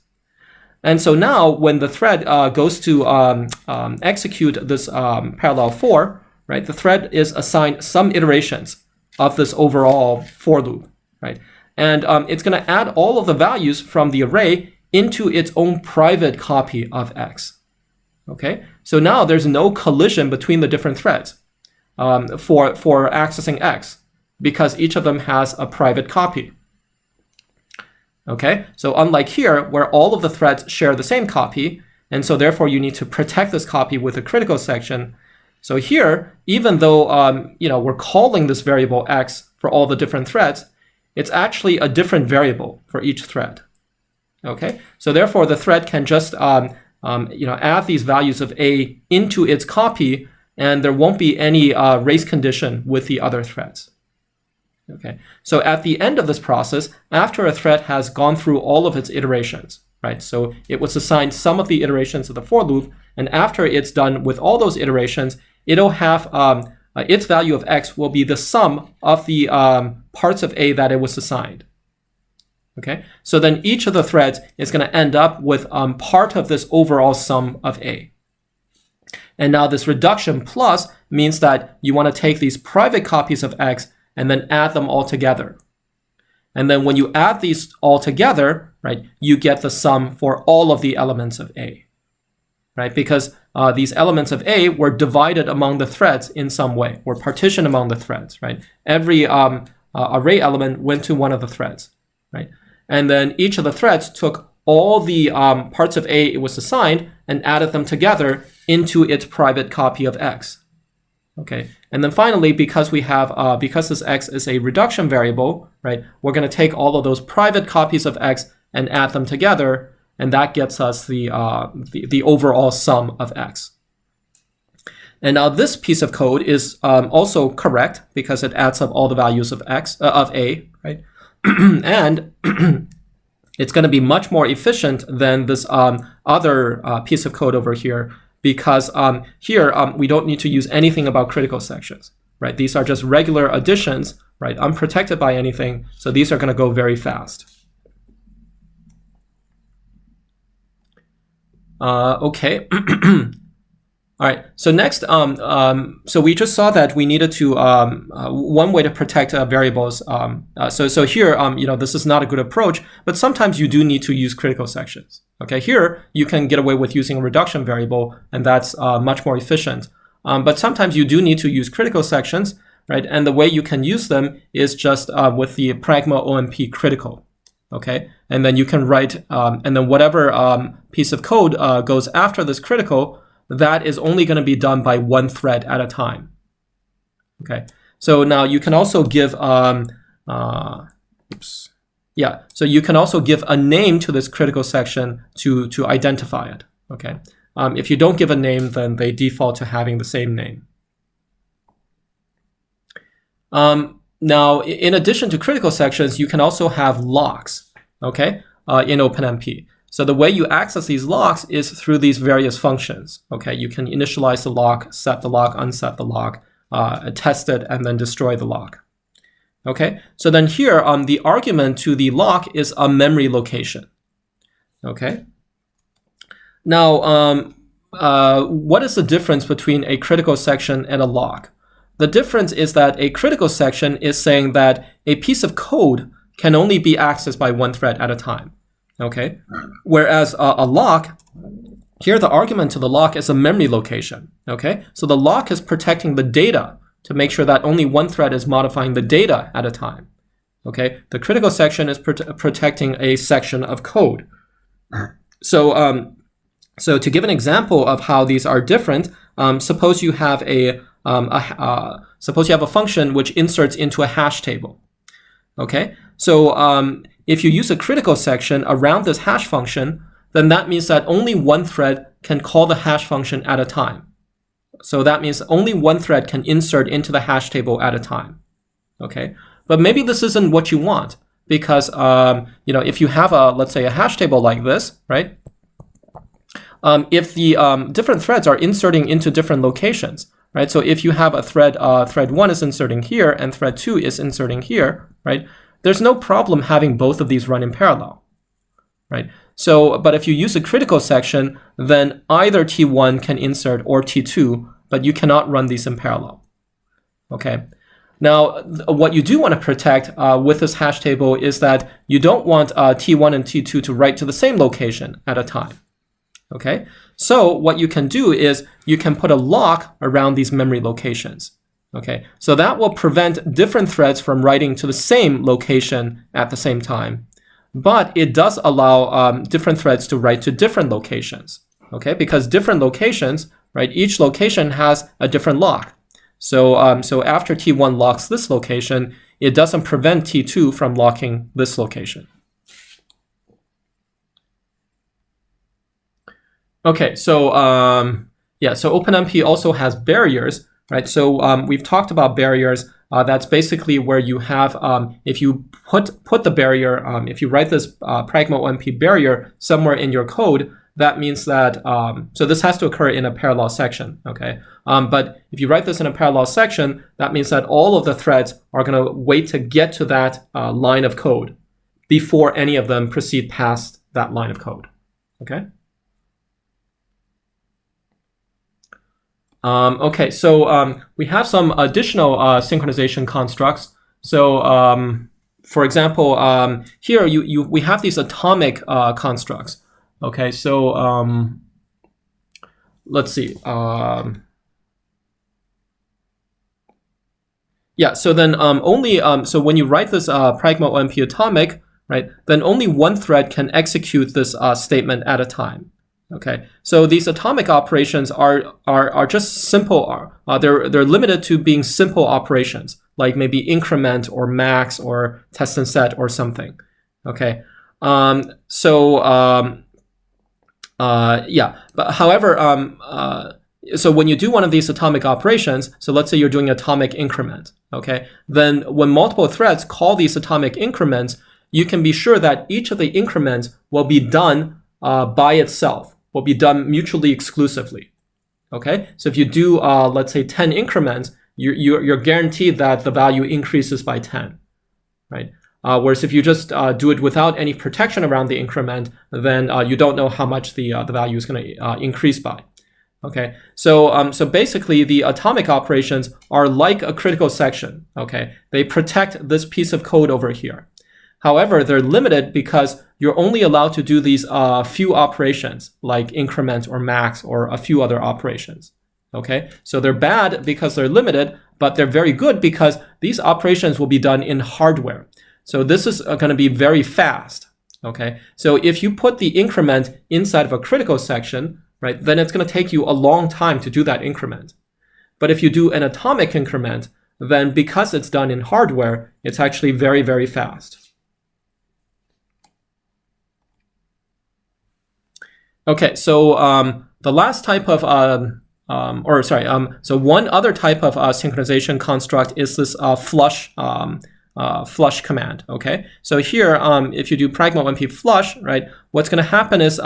And so now when the thread goes to execute this parallel 4, right, the thread is assigned some iterations of this overall for loop, right? And it's going to add all of the values from the array into its own private copy of X. Okay, so now there's no collision between the different threads for accessing X, because each of them has a private copy. Okay, so unlike here, where all of the threads share the same copy, and so therefore you need to protect this copy with a critical section. So here, even though we're calling this variable X for all the different threads, it's actually a different variable for each thread. Okay, so therefore the thread can just add these values of A into its copy, and there won't be any race condition with the other threads. Okay, so at the end of this process, after a thread has gone through all of its iterations, right? So it was assigned some of the iterations of the for loop, and after it's done with all those iterations, it'll have its value of X will be the sum of the parts of A that it was assigned. Okay, so then each of the threads is going to end up with part of this overall sum of A. And now this reduction plus means that you want to take these private copies of X and then add them all together. And then when you add these all together, right, you get the sum for all of the elements of A. right? Because these elements of A were divided among the threads in some way, were partitioned among the threads, right? Every array element went to one of the threads, right? And then each of the threads took all the parts of A it was assigned and added them together into its private copy of X. Okay, and then finally, because we have because this X is a reduction variable, right? We're going to take all of those private copies of X and add them together, and that gets us the overall sum of X. And now this piece of code is also correct because it adds up all the values of X of A, right? And it's going to be much more efficient than this other piece of code over here, because here we don't need to use anything about critical sections, right? These are just regular additions, right? Unprotected by anything, so these are going to go very fast. Okay. All right, so next, so we just saw that we needed to, one way to protect variables. So here, this is not a good approach, but sometimes you do need to use critical sections. Okay, here you can get away with using a reduction variable, and that's much more efficient. But sometimes you do need to use critical sections, right? And the way you can use them is just with the pragma OMP critical. Okay, and then you can write, and then whatever piece of code goes after this critical, that is only going to be done by one thread at a time. Okay, so now you can also give, so you can also give a name to this critical section to identify it. Okay, if you don't give a name, then they default to having the same name. Now, in addition to critical sections, you can also have locks. Okay, in OpenMP. So the way you access these locks is through these various functions. Okay, you can initialize the lock, set the lock, unset the lock, test it, and then destroy the lock. Okay, so then here, the argument to the lock is a memory location. Okay. Now, what is the difference between a critical section and a lock? The difference is that a critical section is saying that a piece of code can only be accessed by one thread at a time. Okay, whereas a lock, here the argument to the lock is a memory location. Okay, so the lock is protecting the data to make sure that only one thread is modifying the data at a time. Okay, the critical section is protecting a section of code. So, so to give an example of how these are different, suppose you have a function which inserts into a hash table. Okay, so if you use a critical section around this hash function, then that means that only one thread can call the hash function at a time. So that means only one thread can insert into the hash table at a time. Okay, but maybe this isn't what you want, because if you have let's say a hash table like this, right? If the different threads are inserting into different locations, right? So if you have a thread, thread 1 is inserting here and thread 2 is inserting here, right? There's no problem having both of these run in parallel, right? So, but if you use a critical section, then either T1 can insert or T2, but you cannot run these in parallel. Okay. Now, what you do want to protect with this hash table is that you don't want T1 and T2 to write to the same location at a time. Okay. So what you can do is you can put a lock around these memory locations. Okay, so that will prevent different threads from writing to the same location at the same time, but it does allow different threads to write to different locations. Okay, because different locations, right? Each location has a different lock. So, so after T1 locks this location, it doesn't prevent T2 from locking this location. Okay, so so OpenMP also has barriers. Right, so we've talked about barriers. That's basically where you have, if you put the barrier, if you write this pragma OMP barrier somewhere in your code, that means that, so this has to occur in a parallel section, okay? But if you write this in a parallel section, that means that all of the threads are going to wait to get to that line of code before any of them proceed past that line of code, okay? Okay, so we have some additional synchronization constructs. So, for example, here we have these atomic constructs. Okay, so let's see. Yeah, so then only so when you write this pragma OMP atomic, right, then only one thread can execute this statement at a time. Okay, so these atomic operations are just simple. They're limited to being simple operations, like maybe increment or max or test and set or something. Okay, yeah, but however, so when you do one of these atomic operations, so let's say you're doing atomic increment, okay, then when multiple threads call these atomic increments, you can be sure that each of the increments will be done by itself, will be done mutually exclusively. Okay, so if you do, let's say 10 increments, you're guaranteed that the value increases by 10, right? Whereas if you just do it without any protection around the increment, then you don't know how much the value is going to increase by. Okay, so so basically the atomic operations are like a critical section. Okay, they protect this piece of code over here. However, they're limited because you're only allowed to do these few operations like increment or max or a few other operations. Okay, so they're bad because they're limited, but they're very good because these operations will be done in hardware. So this is going to be very fast. Okay, so if you put the increment inside of a critical section, right, then it's going to take you a long time to do that increment. But if you do an atomic increment, then because it's done in hardware, it's actually very, very fast. Okay, so the last type of, so one other type of synchronization construct is this flush command. Okay, so here, if you do pragma OMP flush, right, what's going to happen is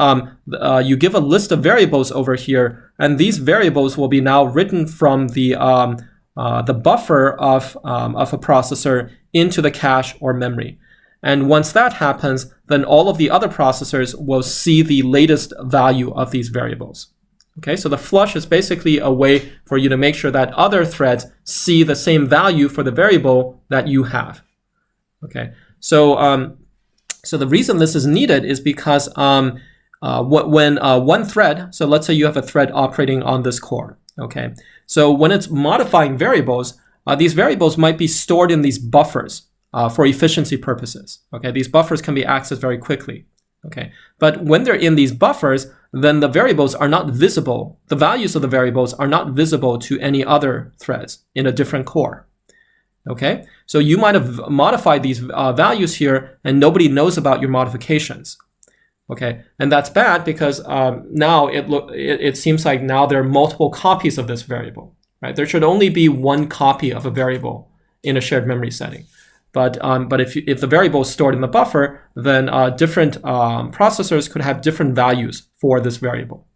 you give a list of variables over here, and these variables will be now written from the buffer of a processor into the cache or memory. And once that happens, then all of the other processors will see the latest value of these variables. Okay, so the flush is basically a way for you to make sure that other threads see the same value for the variable that you have. Okay, so so the reason this is needed is because when one thread, so let's say you have a thread operating on this core. Okay, so when it's modifying variables, these variables might be stored in these buffers for efficiency purposes. Okay, these buffers can be accessed very quickly. Okay, but when they're in these buffers, then the variables are not visible. The values of the variables are not visible to any other threads in a different core. Okay, so you might have modified these values here and nobody knows about your modifications. Okay, and that's bad because now it seems like now there are multiple copies of this variable. Right, there should only be one copy of a variable in a shared memory setting. But if the variable is stored in the buffer, then different processors could have different values for this variable.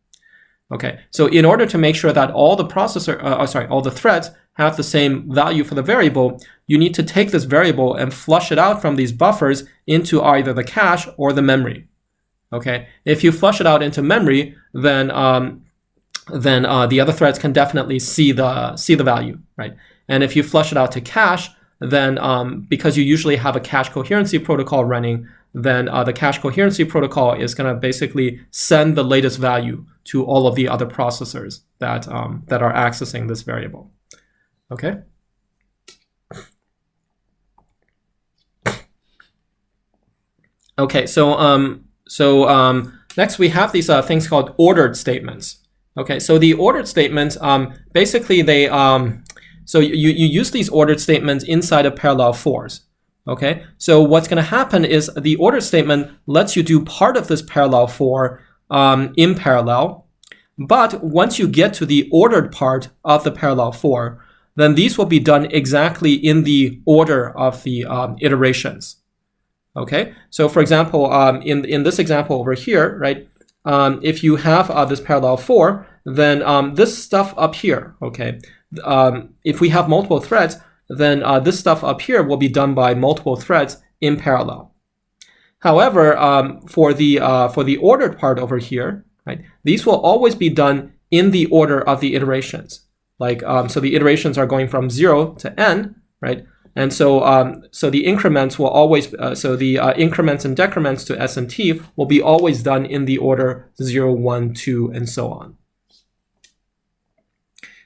Okay, so in order to make sure that all the all the threads have the same value for the variable, you need to take this variable and flush it out from these buffers into either the cache or the memory. Okay, if you flush it out into memory, then the other threads can definitely see the value, right? And if you flush it out to cache, then because you usually have a cache coherency protocol running, then the cache coherency protocol is going to basically send the latest value to all of the other processors that are accessing this variable. Okay. Okay. So next we have these things called ordered statements. Okay. So the ordered statements basically they so you use these ordered statements inside of parallel fors. Okay, so what's going to happen is the ordered statement lets you do part of this parallel for in parallel, but once you get to the ordered part of the parallel for, then these will be done exactly in the order of the iterations. Okay, so for example, in this example over here, right, if you have this parallel for, then this stuff up here, okay, if we have multiple threads, then this stuff up here will be done by multiple threads in parallel. However, for the ordered part over here, right, these will always be done in the order of the iterations. Like so, the iterations are going from 0 to n, right? And so so the increments will always increments and decrements to s and t will be always done in the order 0, 1, 2, and so on.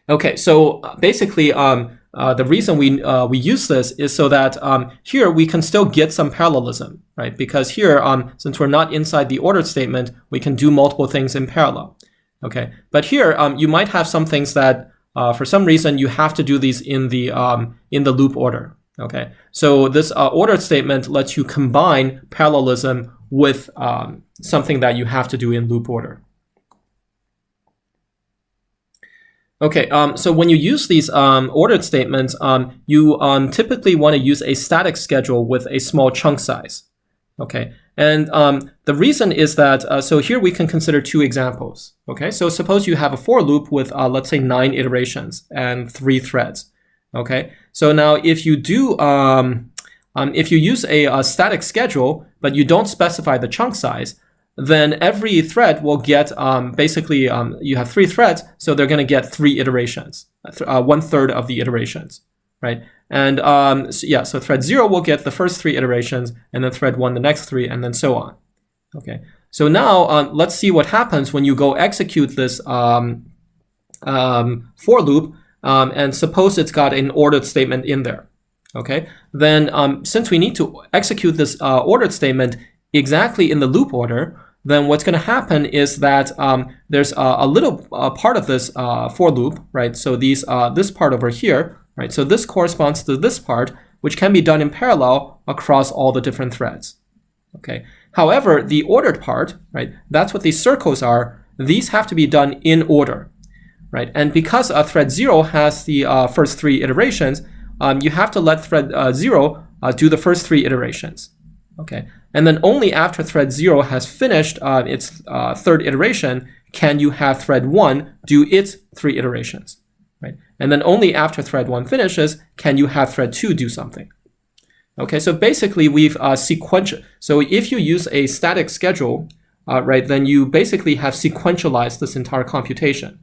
Okay, so basically, the reason we use this is so that here we can still get some parallelism, right? Because here, since we're not inside the ordered statement, we can do multiple things in parallel. Okay, but here you might have some things that for some reason you have to do these in the loop order. Okay, so this ordered statement lets you combine parallelism with something that you have to do in loop order. Okay, so when you use these ordered statements, you typically want to use a static schedule with a small chunk size. Okay, and the reason is that, so here we can consider two examples. Okay, so suppose you have a for loop with, let's say, 9 iterations and 3 threads. Okay, so now if you do, if you use a static schedule, but you don't specify the chunk size, then every thread will get, basically, you have 3 threads, so they're going to get 3 iterations, 1/3 of the iterations, right? And so yeah, so thread 0 will get the first 3 iterations, and then thread 1 the next 3, and then so on. Okay, so now let's see what happens when you go execute this for loop, and suppose it's got an ordered statement in there. Okay, then since we need to execute this ordered statement exactly in the loop order, then what's going to happen is that there's a little part of this for loop, right? So this part over here, right? So this corresponds to this part, which can be done in parallel across all the different threads. Okay. However, the ordered part, right? That's what these circles are. These have to be done in order, right? And because thread 0 has the first 3 iterations, you have to let thread 0 do the first 3 iterations. Okay, and then only after thread 0 has finished its 3rd iteration can you have thread 1 do its 3 iterations, right? And then only after thread 1 finishes can you have thread 2 do something. Okay, so basically we've sequential. So if you use a static schedule, right, then you basically have sequentialized this entire computation,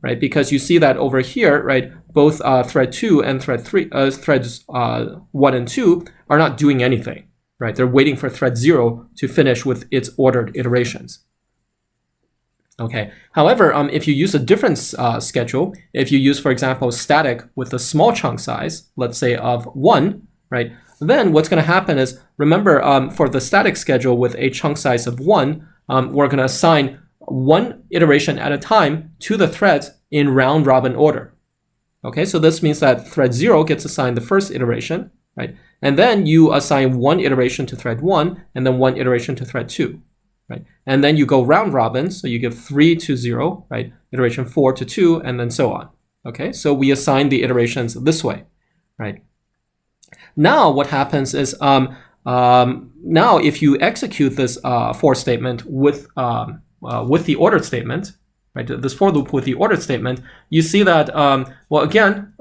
right? Because you see that over here, right, both thread 2 and thread 3, threads 1 and 2 are not doing anything. Right, they're waiting for thread 0 to finish with its ordered iterations. Okay. However, if you use a different schedule, if you use, for example, static with a small chunk size, let's say of 1, right, then what's going to happen is, remember, for the static schedule with a chunk size of 1, we're going to assign 1 iteration at a time to the threads in round robin order. Okay, so this means that thread 0 gets assigned the first iteration, right? And then you assign 1 iteration to thread 1 and then 1 iteration to thread 2, right? And then you go round robin, so you give 3 to 0, right? Iteration 4 to 2, and then so on. Okay, so we assign the iterations this way, right? Now what happens is, now if you execute this for statement with the ordered statement, right? This for loop with the ordered statement, you see that, well, again,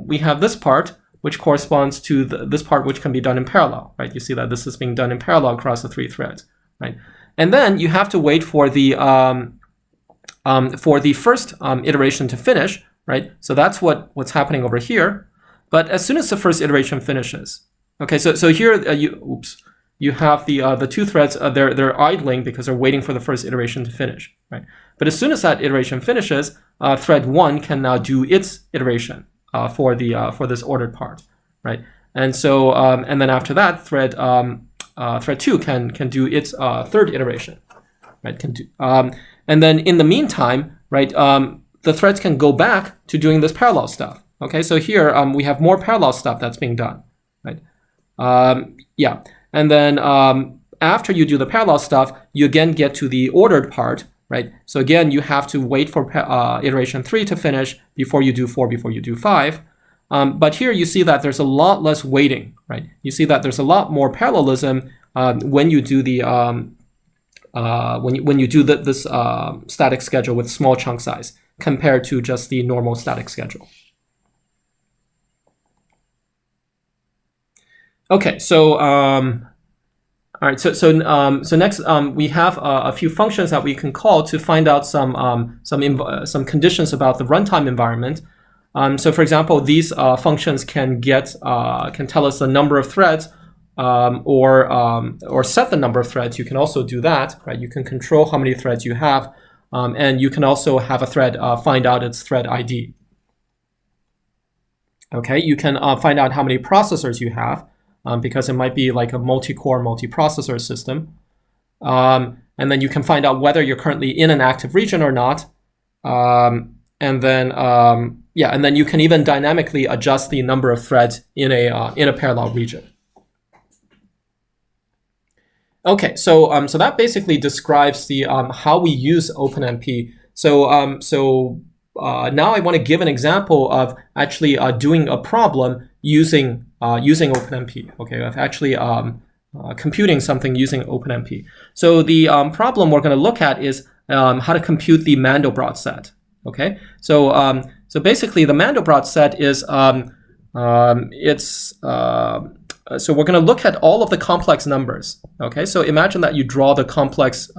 we have this part, which corresponds to this part which can be done in parallel, right? You see that this is being done in parallel across the 3 threads, right? And then you have to wait for the first iteration to finish, right? So that's what's happening over here. But as soon as the first iteration finishes, okay, so here you have the 2 threads, they're idling because they're waiting for the first iteration to finish, right? But as soon as that iteration finishes, thread 1 can now do its iteration for this ordered part, right? And so and then after that, thread 2 can do its 3rd iteration, right? And then in the meantime, right, the threads can go back to doing this parallel stuff. Okay, so here we have more parallel stuff that's being done, right? Yeah, and then after you do the parallel stuff, you again get to the ordered part, right? So again, you have to wait for iteration 3 to finish before you do 4, before you do 5. But here you see that there's a lot less waiting, right? You see that there's a lot more parallelism when you do the when you do this static schedule with small chunk size compared to just the normal static schedule. Okay, so all right, so next we have a few functions that we can call to find out some conditions about the runtime environment. So for example, these functions can tell us the number of threads, or set the number of threads. You can also do that, right? You can control how many threads you have, and you can also have a thread find out its thread ID. Okay, you can find out how many processors you have, because it might be like a multi-core, multi-processor system. And then you can find out whether you're currently in an active region or not. And then you can even dynamically adjust the number of threads in a parallel region. Okay, so that basically describes the how we use OpenMP. So now I want to give an example of actually doing a problem using OpenMP. Okay, of actually computing something using OpenMP. So the problem we're going to look at is how to compute the Mandelbrot set. Okay, so basically the Mandelbrot set is so we're going to look at all of the complex numbers. Okay, so imagine that you draw the complex.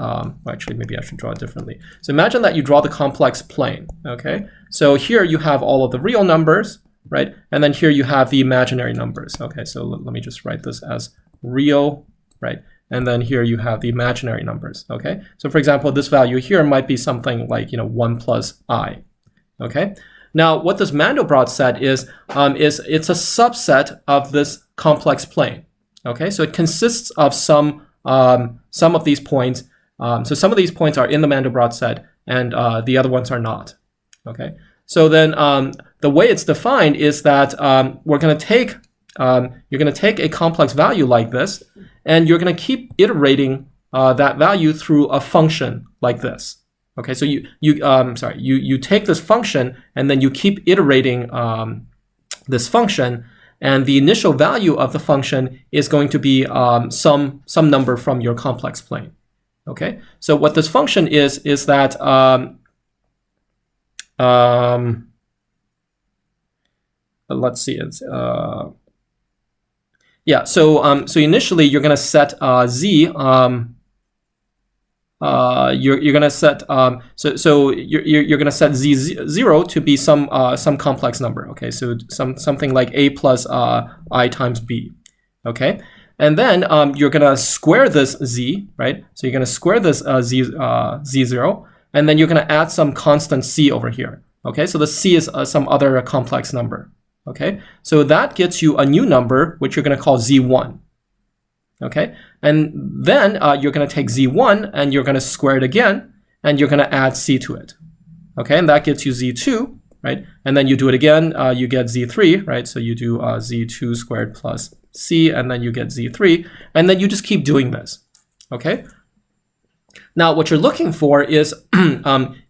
Actually, maybe I should draw it differently. So imagine that you draw the complex plane. Okay, so here you have all of the real numbers, right? And then here you have the imaginary numbers. Okay, so let me just write this as real, right? And then here you have the imaginary numbers. Okay, so for example, this value here might be something like 1 plus I. Okay, now what this Mandelbrot set is it's a subset of this complex plane. Okay, so it consists of some of these points. So some of these points are in the Mandelbrot set, and the other ones are not. Okay, so then the way it's defined is that we're going to take you're going to take a complex value like this, and you're going to keep iterating that value through a function like this. Okay, so you take this function and then you keep iterating this function, and the initial value of the function is going to be some number from your complex plane. Okay, so what this function is that let's see, it's so initially you're going to set z. You're going to set you're going to set z0 to be some complex number. Okay, so something like a plus I times b. Okay, and then you're going to square this z, right? So you're going to square this z0, and then you're going to add some constant c over here. Okay, so the c is some other complex number. Okay, so that gets you a new number, which you're going to call z1. Okay, and then you're going to take z1 and you're going to square it again, and you're going to add c to it. Okay, and that gets you z2, right? And then you do it again, you get z3, right? So you do z2 squared plus c, and then you get z3, and then you just keep doing this. Okay. Now, what you're looking for is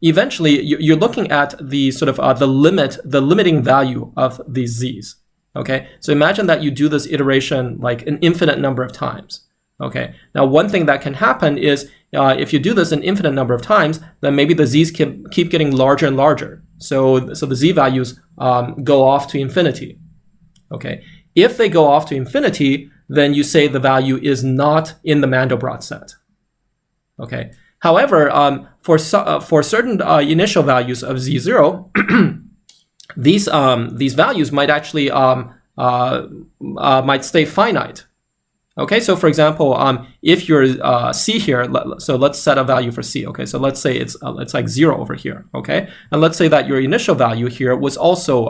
eventually you're looking at the sort of the limiting value of these z's. Okay, so imagine that you do this iteration like an infinite number of times. Okay, now one thing that can happen is if you do this an infinite number of times, then maybe the z's keep getting larger and larger. So the z values go off to infinity. Okay, if they go off to infinity, then you say the value is not in the Mandelbrot set. Okay, however, for certain initial values of z0, these values might actually might stay finite. Okay, so for example, if you're c here, so let's set a value for c. Okay, so let's say it's like 0 over here. Okay, and let's say that your initial value here was also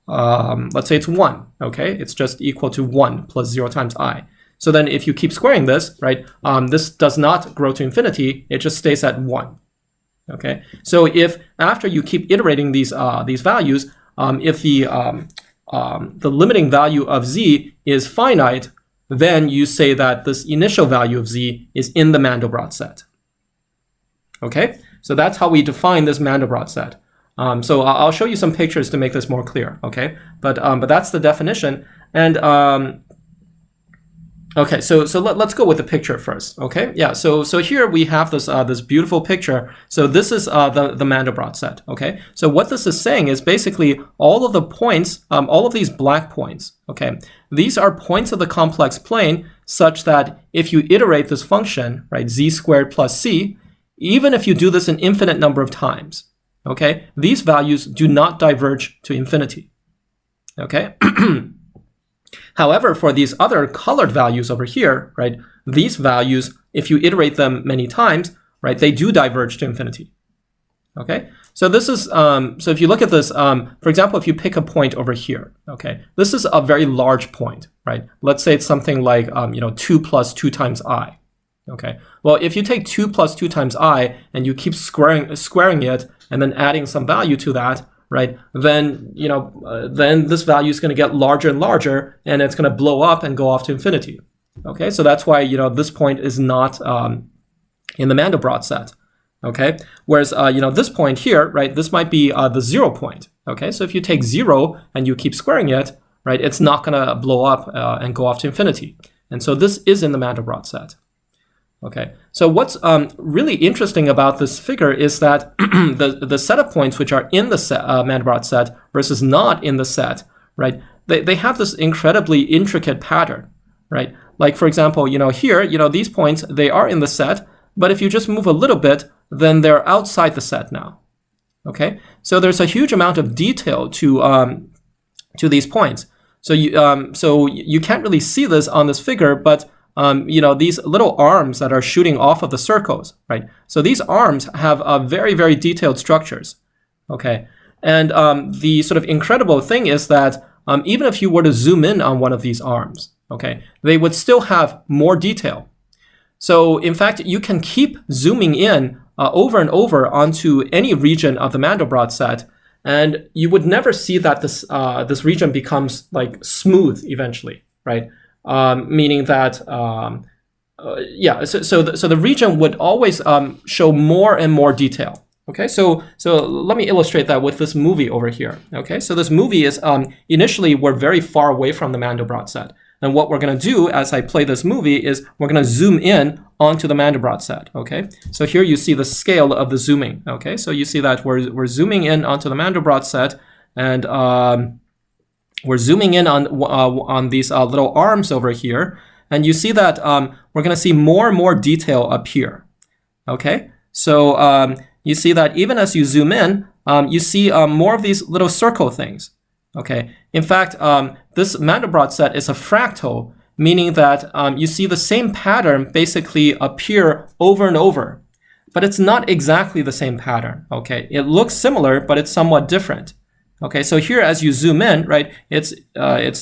let's say it's 1. Okay, it's just equal to 1 plus 0 times I. So then if you keep squaring this, right, this does not grow to infinity, it just stays at 1. Okay, so if after you keep iterating these values, if the limiting value of z is finite, then you say that this initial value of z is in the Mandelbrot set. Okay, so that's how we define this Mandelbrot set. So I'll show you some pictures to make this more clear. Okay, but that's the definition. And okay, so let's go with the picture first. Okay, yeah. So here we have this this beautiful picture. So this is the Mandelbrot set. Okay, so what this is saying is basically all of the points, all of these black points. Okay, these are points of the complex plane such that if you iterate this function, right, z squared plus c, even if you do this an infinite number of times, okay, these values do not diverge to infinity. Okay. However, for these other colored values over here, right, these values, if you iterate them many times, right, they do diverge to infinity. Okay, so this is so if you look at this, for example, if you pick a point over here, okay, this is a very large point, right? Let's say it's something like 2 plus 2 times I. Okay, well, if you take 2 plus 2 times I and you keep squaring it and then adding some value to that, right? Then then this value is going to get larger and larger, and it's going to blow up and go off to infinity. Okay, so that's why this point is not in the Mandelbrot set. Okay, whereas this point here, right? This might be the 0 point. Okay, so if you take 0 and you keep squaring it, right? It's not going to blow up and go off to infinity. And so this is in the Mandelbrot set. Okay, so what's really interesting about this figure is that the set of points which are in the Mandelbrot set versus not in the set, right? They have this incredibly intricate pattern, right? Like, for example, here, these points, they are in the set, but if you just move a little bit, then they're outside the set now. Okay, so there's a huge amount of detail to these points. So you can't really see this on this figure, but these little arms that are shooting off of the circles, right? So these arms have very, very detailed structures, okay? And the sort of incredible thing is that even if you were to zoom in on one of these arms, okay, they would still have more detail. So in fact, you can keep zooming in over and over onto any region of the Mandelbrot set, and you would never see that this region becomes like smooth eventually, right? Meaning that, so the region would always show more and more detail. Okay, so let me illustrate that with this movie over here. Okay, so this movie is initially we're very far away from the Mandelbrot set, and what we're going to do as I play this movie is we're going to zoom in onto the Mandelbrot set. Okay, so here you see the scale of the zooming. Okay, so you see that we're zooming in onto the Mandelbrot set, and we're zooming in on these little arms over here, and you see that we're going to see more and more detail up here. Okay, so you see that even as you zoom in, you see more of these little circle things. Okay, in fact, this Mandelbrot set is a fractal, meaning that you see the same pattern basically appear over and over, but it's not exactly the same pattern. Okay, it looks similar, but it's somewhat different. Okay, so here as you zoom in, right, it's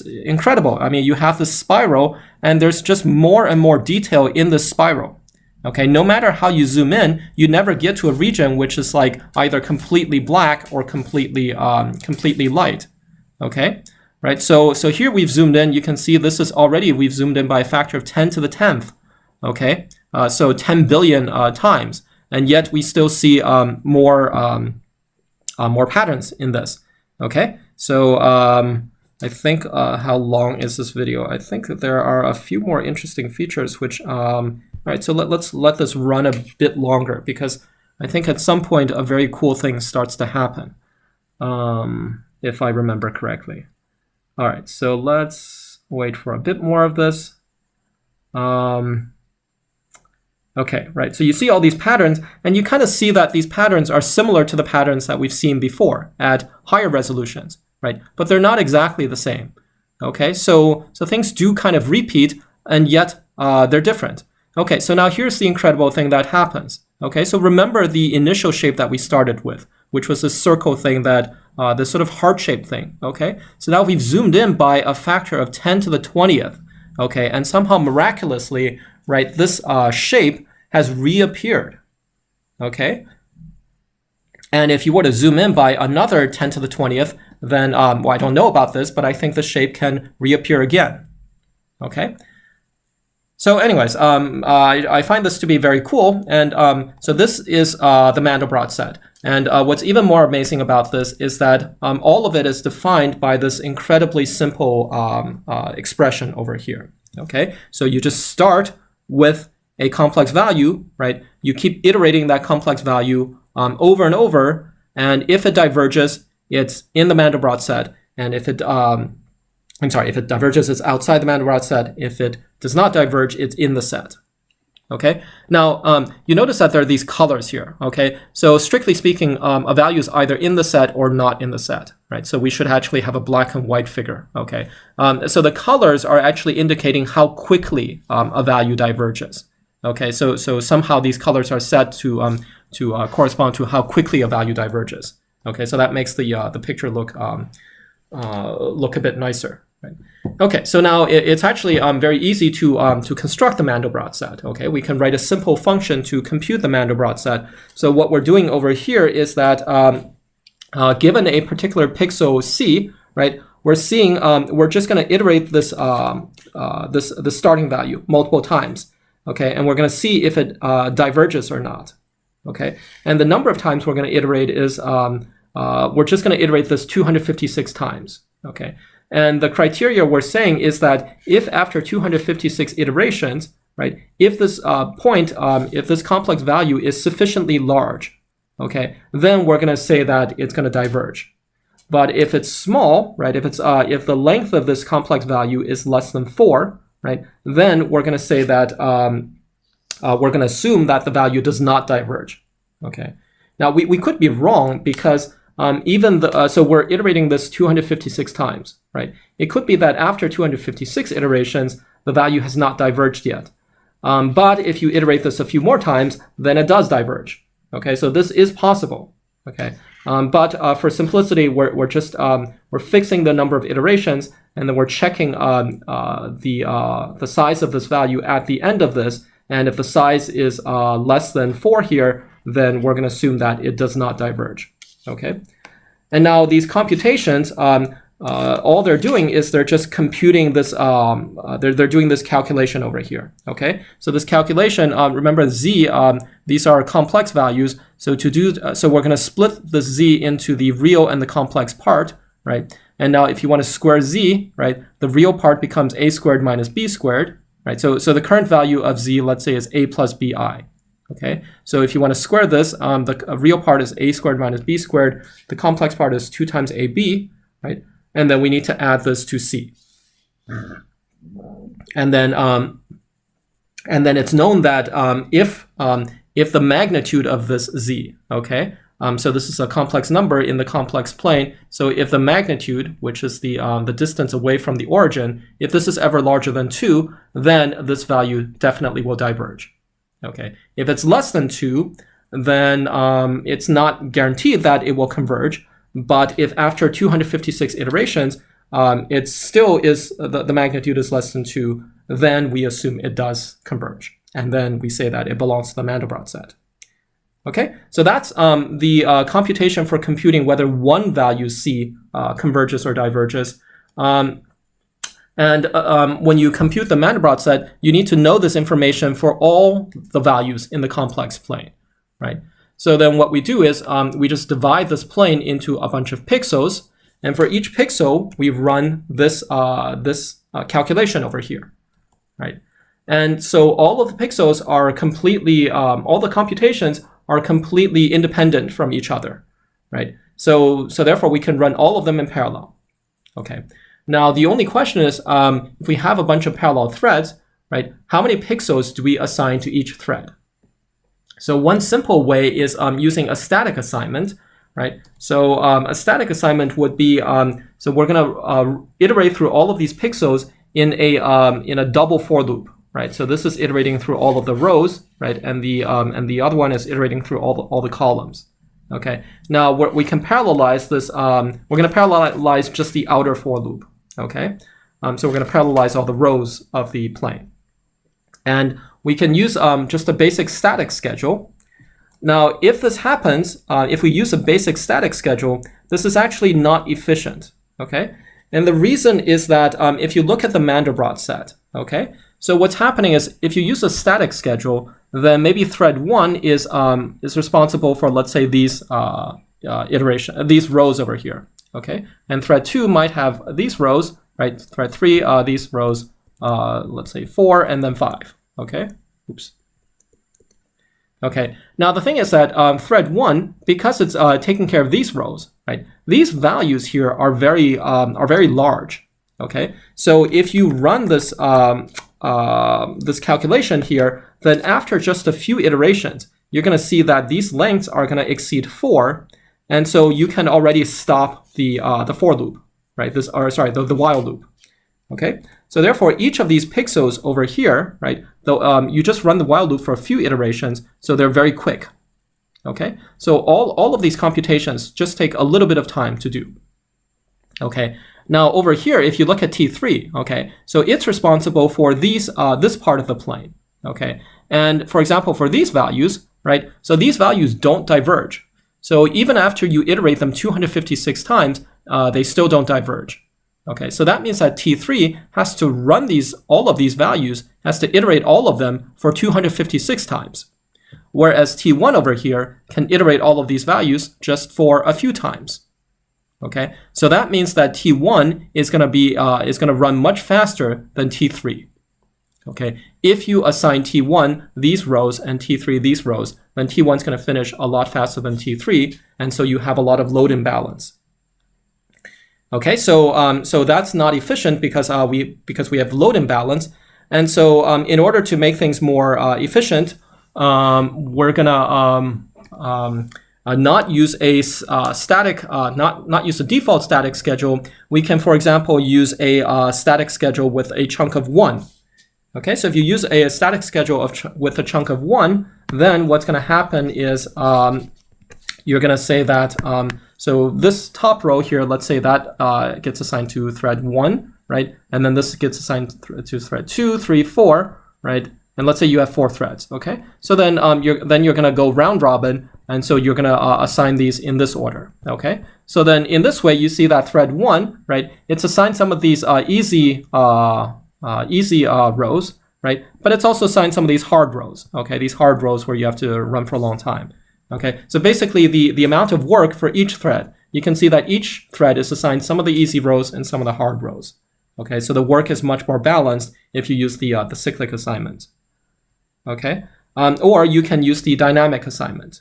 incredible. I mean, you have this spiral, and there's just more and more detail in this spiral. Okay, no matter how you zoom in, you never get to a region which is like either completely black or completely light. Okay, right? So here we've zoomed in. You can see this is already we've zoomed in by a factor of 10 to the 10th. Okay, so 10 billion times, and yet we still see more patterns in this. Okay, so I think how long is this video? I think that there are a few more interesting features which, all right, so let's let this run a bit longer, because I think at some point a very cool thing starts to happen, if I remember correctly. All right, so let's wait for a bit more of this. Okay, right, so you see all these patterns, and you kind of see that these patterns are similar to the patterns that we've seen before at higher resolutions, right? But they're not exactly the same. Okay, so things do kind of repeat, and yet they're different. Okay, so now here's the incredible thing that happens. Okay, so remember the initial shape that we started with, which was this circle thing, that this sort of heart-shaped thing. Okay, so now we've zoomed in by a factor of 10 to the 20th. Okay, and somehow miraculously, right, this shape has reappeared. Okay, and if you were to zoom in by another 10 to the 20th, then well, I don't know about this, but I think the shape can reappear again. Okay, so anyways, I find this to be very cool, and so this is the Mandelbrot set. And what's even more amazing about this is that all of it is defined by this incredibly simple expression over here. Okay, so you just start with a complex value, right? You keep iterating that complex value over and over, and if it diverges, it's in the Mandelbrot set, and if it if it diverges, it's outside the Mandelbrot set. If it does not diverge, it's in the set. Okay, now you notice that there are these colors here. Okay, so strictly speaking, a value is either in the set or not in the set, right? So we should actually have a black and white figure. Okay, so the colors are actually indicating how quickly a value diverges. Okay, so somehow these colors are set to to correspond to how quickly a value diverges. Okay, so that makes the picture look a bit nicer. Right? Okay, so now it's actually very easy to construct the Mandelbrot set. Okay, we can write a simple function to compute the Mandelbrot set. So what we're doing over here is that given a particular pixel C, right, we're seeing we're just going to iterate this the starting value multiple times. Okay, and we're going to see if it diverges or not. Okay, and the number of times we're going to iterate is we're just going to iterate this 256 times. Okay. And the criteria we're saying is that if after 256 iterations, right, if this if this complex value is sufficiently large, okay, then we're going to say that it's going to diverge. But if it's small, right, if the length of this complex value is less than 4, right, then we're going to say that we're going to assume that the value does not diverge. Okay. Now we could be wrong because so we're iterating this 256 times, right? It could be that after 256 iterations, the value has not diverged yet. But if you iterate this a few more times, then it does diverge. Okay, so this is possible. Okay, but for simplicity, we're just we're fixing the number of iterations, and then we're checking the size of this value at the end of this. And if the size is less than 4 here, then we're going to assume that it does not diverge. Okay, and now these computations, all they're doing is they're just computing this. They're doing this calculation over here. Okay, so this calculation, remember z, these are complex values. So so we're going to split the z into the real and the complex part, right? And now if you want to square z, right, the real part becomes a squared minus b squared, right? So the current value of z, let's say, is a plus bi. Okay, so if you want to square this, the real part is a squared minus b squared. The complex part is 2 times ab, right? And then we need to add this to c. And then it's known that if the magnitude of this z, okay, so this is a complex number in the complex plane. So if the magnitude, which is the distance away from the origin, if this is ever larger than 2, then this value definitely will diverge. Okay, if it's less than 2, then it's not guaranteed that it will converge. But if after 256 iterations, it still is the magnitude is less than 2, then we assume it does converge, and then we say that it belongs to the Mandelbrot set. Okay, so that's the computation for computing whether one value C converges or diverges. And when you compute the Mandelbrot set, you need to know this information for all the values in the complex plane, right? So then what we do is we just divide this plane into a bunch of pixels, and for each pixel, we run this calculation over here, right? And so all of the pixels are completely, all the computations are completely independent from each other, right? So therefore, we can run all of them in parallel, okay? Now, the only question is, if we have a bunch of parallel threads, right, how many pixels do we assign to each thread? So one simple way is using a static assignment, right? So a static assignment would be, so we're going to iterate through all of these pixels in a double for loop, right? So this is iterating through all of the rows, right? And the other one is iterating through all the columns. Okay. Now we can parallelize this. We're going to parallelize just the outer for loop. Okay. So we're going to parallelize all the rows of the plane, and we can use just a basic static schedule. Now, if this happens, if we use a basic static schedule, this is actually not efficient. Okay. And the reason is that if you look at the Mandelbrot set, okay, so what's happening is if you use a static schedule, then maybe thread 1 is responsible for, let's say, these these rows over here, okay, and thread 2 might have these rows, right? Thread 3 these rows, let's say 4 and then 5, okay. Oops. Okay. Now the thing is that thread 1, because it's taking care of these rows, right? These values here are very large. Okay. So if you run this this calculation here, then after just a few iterations, you're going to see that these lengths are going to exceed 4, and so you can already stop the for loop, right? The while loop. Okay. So therefore, each of these pixels over here, right? Though you just run the while loop for a few iterations, so they're very quick. Okay, so all of these computations just take a little bit of time to do. Okay, now over here, if you look at T3, okay, so it's responsible for these this part of the plane. Okay, and for example, for these values, right, so these values don't diverge. So even after you iterate them 256 times, they still don't diverge. Okay, so that means that T3 has to run all of these values, has to iterate all of them for 256 times. Whereas T1 over here can iterate all of these values just for a few times. Okay, so that means that T1 is going to run much faster than T3. Okay, if you assign T1 these rows and T3 these rows, then T1 is going to finish a lot faster than T3, and so you have a lot of load imbalance. Okay, so so that's not efficient because we have load imbalance, and so in order to make things more efficient, we're gonna not use a static, not use a default static schedule. We can, for example, use a static schedule with a chunk of 1. Okay, so if you use a static schedule with a chunk of 1, then what's going to happen is you're going to say that, so this top row here, let's say that gets assigned to thread 1, right? And then this gets assigned to thread 2, 3, 4, right? And let's say you have 4 threads, okay? So then you're going to go round robin, and so you're going to assign these in this order, okay? So then in this way, you see that thread 1, right? It's assigned some of these easy rows, right? But it's also assigned some of these hard rows, okay? These hard rows where you have to run for a long time, okay? So basically the amount of work for each thread, you can see that each thread is assigned some of the easy rows and some of the hard rows, okay? So the work is much more balanced if you use the cyclic assignment, okay? Or you can use the dynamic assignment,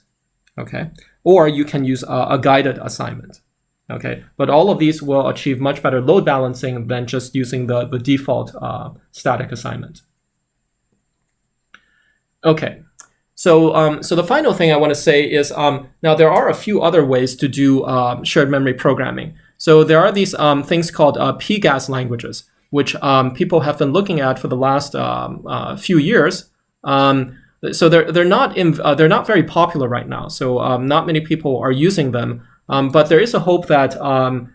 okay? Or you can use a guided assignment. Okay, but all of these will achieve much better load balancing than just using the default static assignment. Okay, so so the final thing I want to say is now there are a few other ways to do shared memory programming. So there are these things called PGAS languages, which people have been looking at for the last few years. So they're not very popular right now. So not many people are using them. But there is a hope that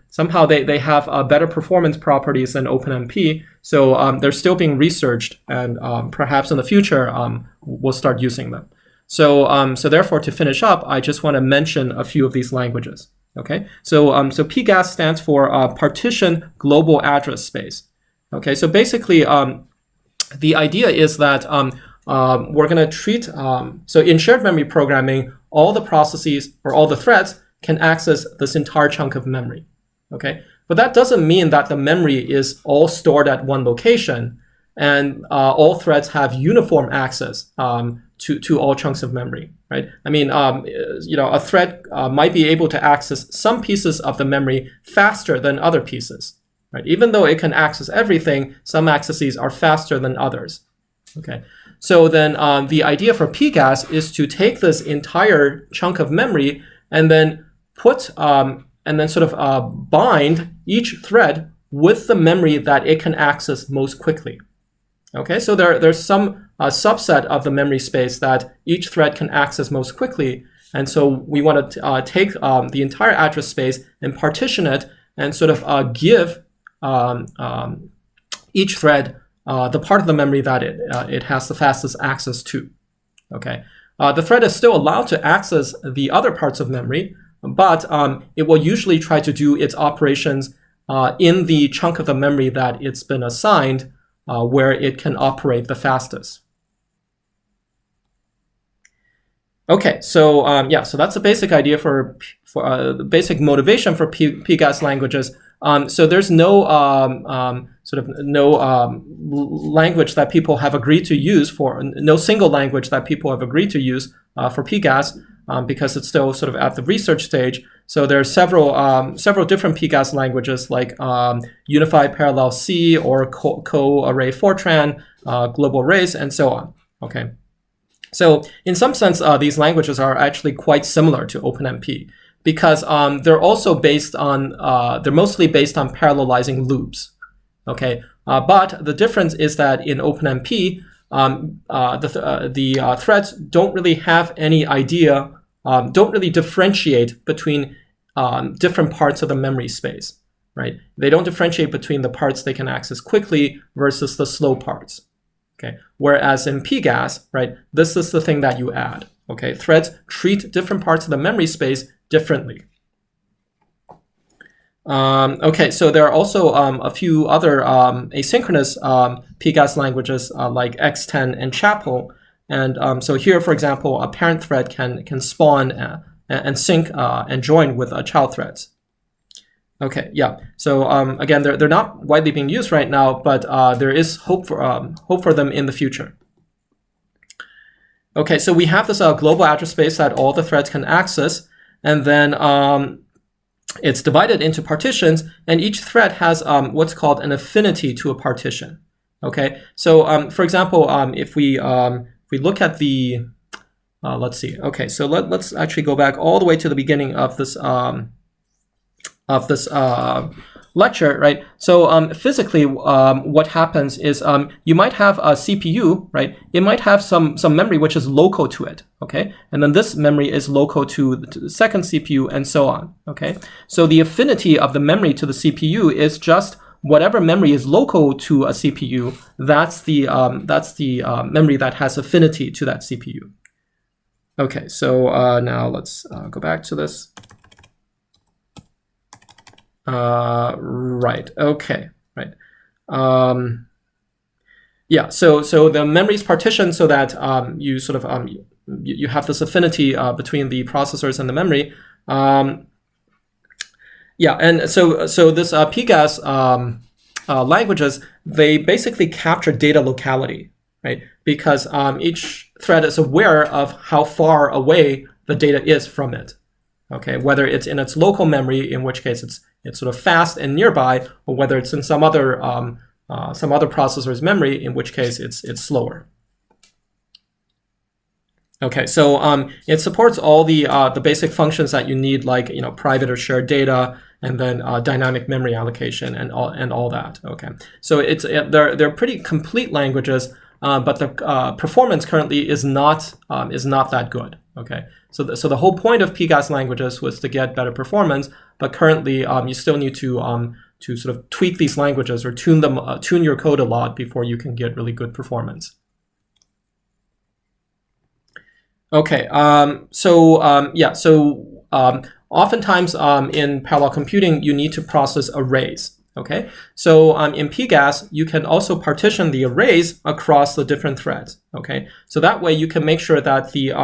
somehow they have better performance properties than OpenMP. So they're still being researched, and perhaps in the future we'll start using them. So so therefore, to finish up, I just want to mention a few of these languages. Okay, so so PGAS stands for Partition Global Address Space. Okay, so basically the idea is that we're going to treat so in shared memory programming, all the processes or all the threads can access this entire chunk of memory, okay? But that doesn't mean that the memory is all stored at one location and all threads have uniform access to all chunks of memory, right? I mean, you know, a thread might be able to access some pieces of the memory faster than other pieces, right? Even though it can access everything, some accesses are faster than others, okay? So then the idea for PGAS is to take this entire chunk of memory and then put and then sort of bind each thread with the memory that it can access most quickly. Okay, so there's some subset of the memory space that each thread can access most quickly, and so we want to take the entire address space and partition it and sort of give each thread the part of the memory that it has the fastest access to. Okay, the thread is still allowed to access the other parts of memory, but it will usually try to do its operations in the chunk of the memory that it's been assigned, where it can operate the fastest. Okay, so yeah, so that's the basic idea for the basic motivation for PGAS languages. So there's no sort of no language that people have agreed to use for, no single language that people have agreed to use for PGAS, because it's still sort of at the research stage. So there are several different PGAS languages like Unified Parallel C or Co-Array Fortran, Global Arrays, and so on. Okay, so in some sense, these languages are actually quite similar to OpenMP because they're also based on they're mostly based on parallelizing loops. Okay, but the difference is that in OpenMP, the threads don't really have any idea don't really differentiate between different parts of the memory space, right? They don't differentiate between the parts they can access quickly versus the slow parts. Okay. Whereas in PGAS, right, this is the thing that you add. Okay. Threads treat different parts of the memory space differently. Okay, so there are also a few other asynchronous PGAS languages like X10 and Chapel. And so here, for example, a parent thread can spawn and sync and join with child threads. Okay, yeah. So again, they're not widely being used right now, but there is hope for them in the future. Okay, so we have this global address space that all the threads can access, and then it's divided into partitions, and each thread has what's called an affinity to a partition. Okay, so for example, if we look at the, let's see. Okay, so let's actually go back all the way to the beginning of this lecture, right? So physically, what happens is you might have a CPU, right? It might have some memory which is local to it, okay? And then this memory is local to the second CPU, and so on, okay? So the affinity of the memory to the CPU is just whatever memory is local to a CPU. That's the memory that has affinity to that CPU. Okay, so now let's go back to this. Right. Okay. Right. Yeah. So the memory is partitioned so that you sort of you have this affinity between the processors and the memory. Yeah. And so this PGAS languages, they basically capture data locality, right? Because each thread is aware of how far away the data is from it. Okay, whether it's in its local memory, in which case it's sort of fast and nearby, or whether it's in some other processor's memory, in which case it's slower. Okay, so it supports all the basic functions that you need, like private or shared data, and then dynamic memory allocation and all that. Okay, so they're pretty complete languages, but the performance currently is not that good. Okay, so the whole point of PGAS languages was to get better performance, but currently you still need to sort of tweak these languages or tune your code a lot before you can get really good performance. Okay, oftentimes in parallel computing you need to process arrays. Okay, so in PGAS, you can also partition the arrays across the different threads. Okay, so that way you can make sure that the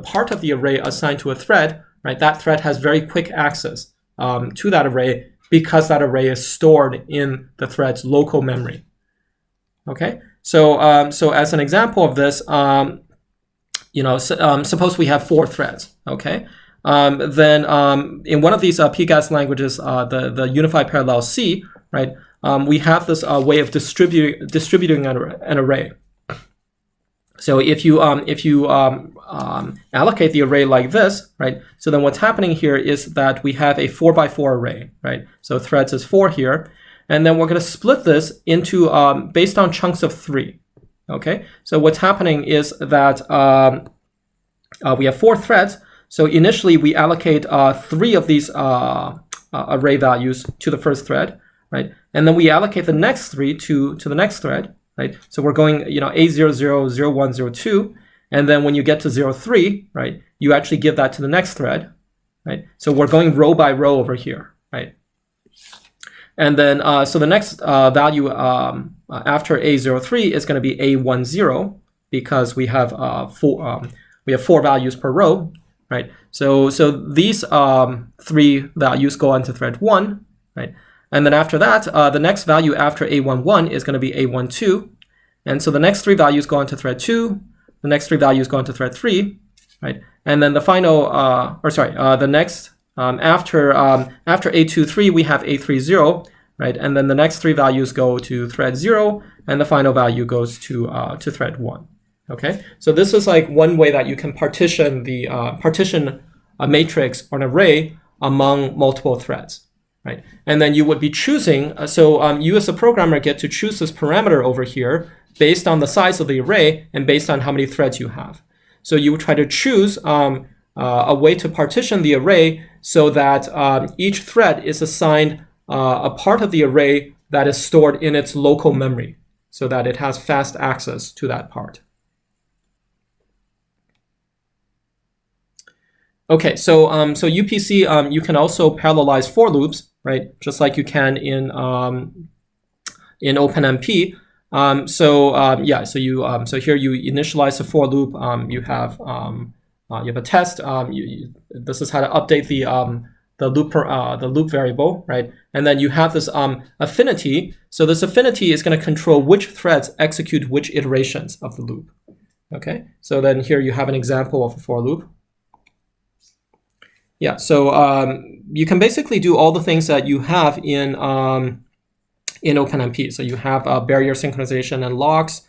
part of the array assigned to a thread, right, that thread has very quick access to that array because that array is stored in the thread's local memory. Okay, so as an example of this, suppose we have 4 threads. Okay. Then in one of these PGAS languages, the Unified Parallel C, right, we have this way of distributing an array. So if you allocate the array like this, right, so then what's happening here is that we have a 4x4 array, right? So threads is 4 here, and then we're going to split this into based on chunks of 3. Okay, so what's happening is that we have 4 threads. So initially, we allocate 3 of these array values to the first thread, right? And then we allocate the next 3 to the next thread, right? So we're going, A00, 01, 02, and then when you get to 03, right, you actually give that to the next thread, right? So we're going row by row over here, right? And then so the next value after A03 is going to be A10 because we have 4 values per row. Right. So these 3 values go onto thread 1, right? And then after that, the next value after A11 is going to be A12. And so the next 3 values go onto thread 2. The next 3 values go onto thread 3, right? And then the final, the next after A23 we have A30, right? And then the next 3 values go to thread 0, and the final value goes to thread 1. Okay, so this is like one way that you can partition a matrix or an array among multiple threads, right? And then you would be choosing, you as a programmer get to choose this parameter over here based on the size of the array and based on how many threads you have. So you would try to choose a way to partition the array so that each thread is assigned a part of the array that is stored in its local memory so that it has fast access to that part. Okay, so UPC, you can also parallelize for loops, right? Just like you can in OpenMP. So here you initialize a for loop. You have a test. This is how to update the loop variable, right? And then you have this affinity. So this affinity is going to control which threads execute which iterations of the loop. Okay, so then here you have an example of a for loop. Yeah, so you can basically do all the things that you have in OpenMP. So you have barrier synchronization and locks,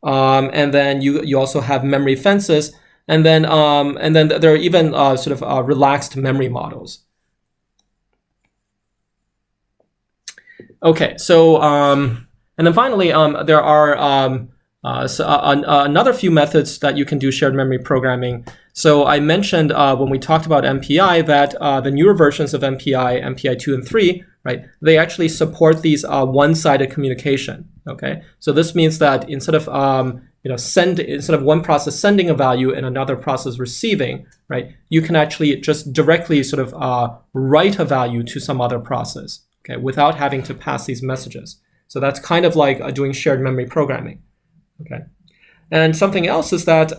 and then you also have memory fences, and then there are even sort of relaxed memory models. Okay, so and then finally there are another few methods that you can do shared memory programming. So I mentioned when we talked about MPI that the newer versions of MPI, MPI 2 and 3, right, they actually support these one-sided communication. Okay, so this means that instead of instead of one process sending a value and another process receiving, right, you can actually just directly sort of write a value to some other process, okay, without having to pass these messages. So that's kind of like doing shared memory programming. Okay, and something else is that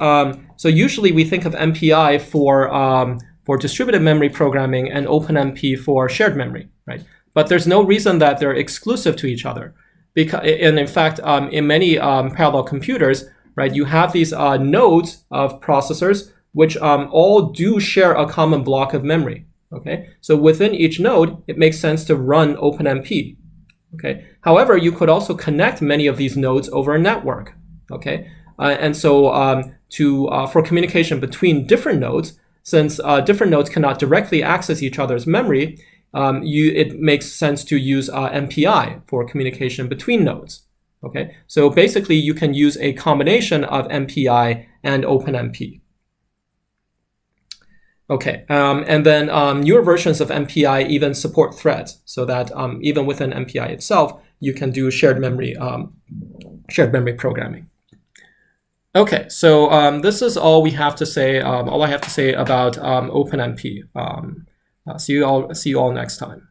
so usually we think of MPI for distributed memory programming and OpenMP for shared memory, right? But there's no reason that they're exclusive to each other, because, and in fact, in many parallel computers, right, you have these nodes of processors which all do share a common block of memory. Okay, so within each node, it makes sense to run OpenMP. Okay, however, you could also connect many of these nodes over a network. Okay, and so for communication between different nodes, since different nodes cannot directly access each other's memory, it makes sense to use MPI for communication between nodes. Okay, so basically you can use a combination of MPI and OpenMP. Okay, and then newer versions of MPI even support threads, so that even within MPI itself, you can do shared memory programming. Okay, so this is all we have to say. All I have to say about OpenMP. See you all next time.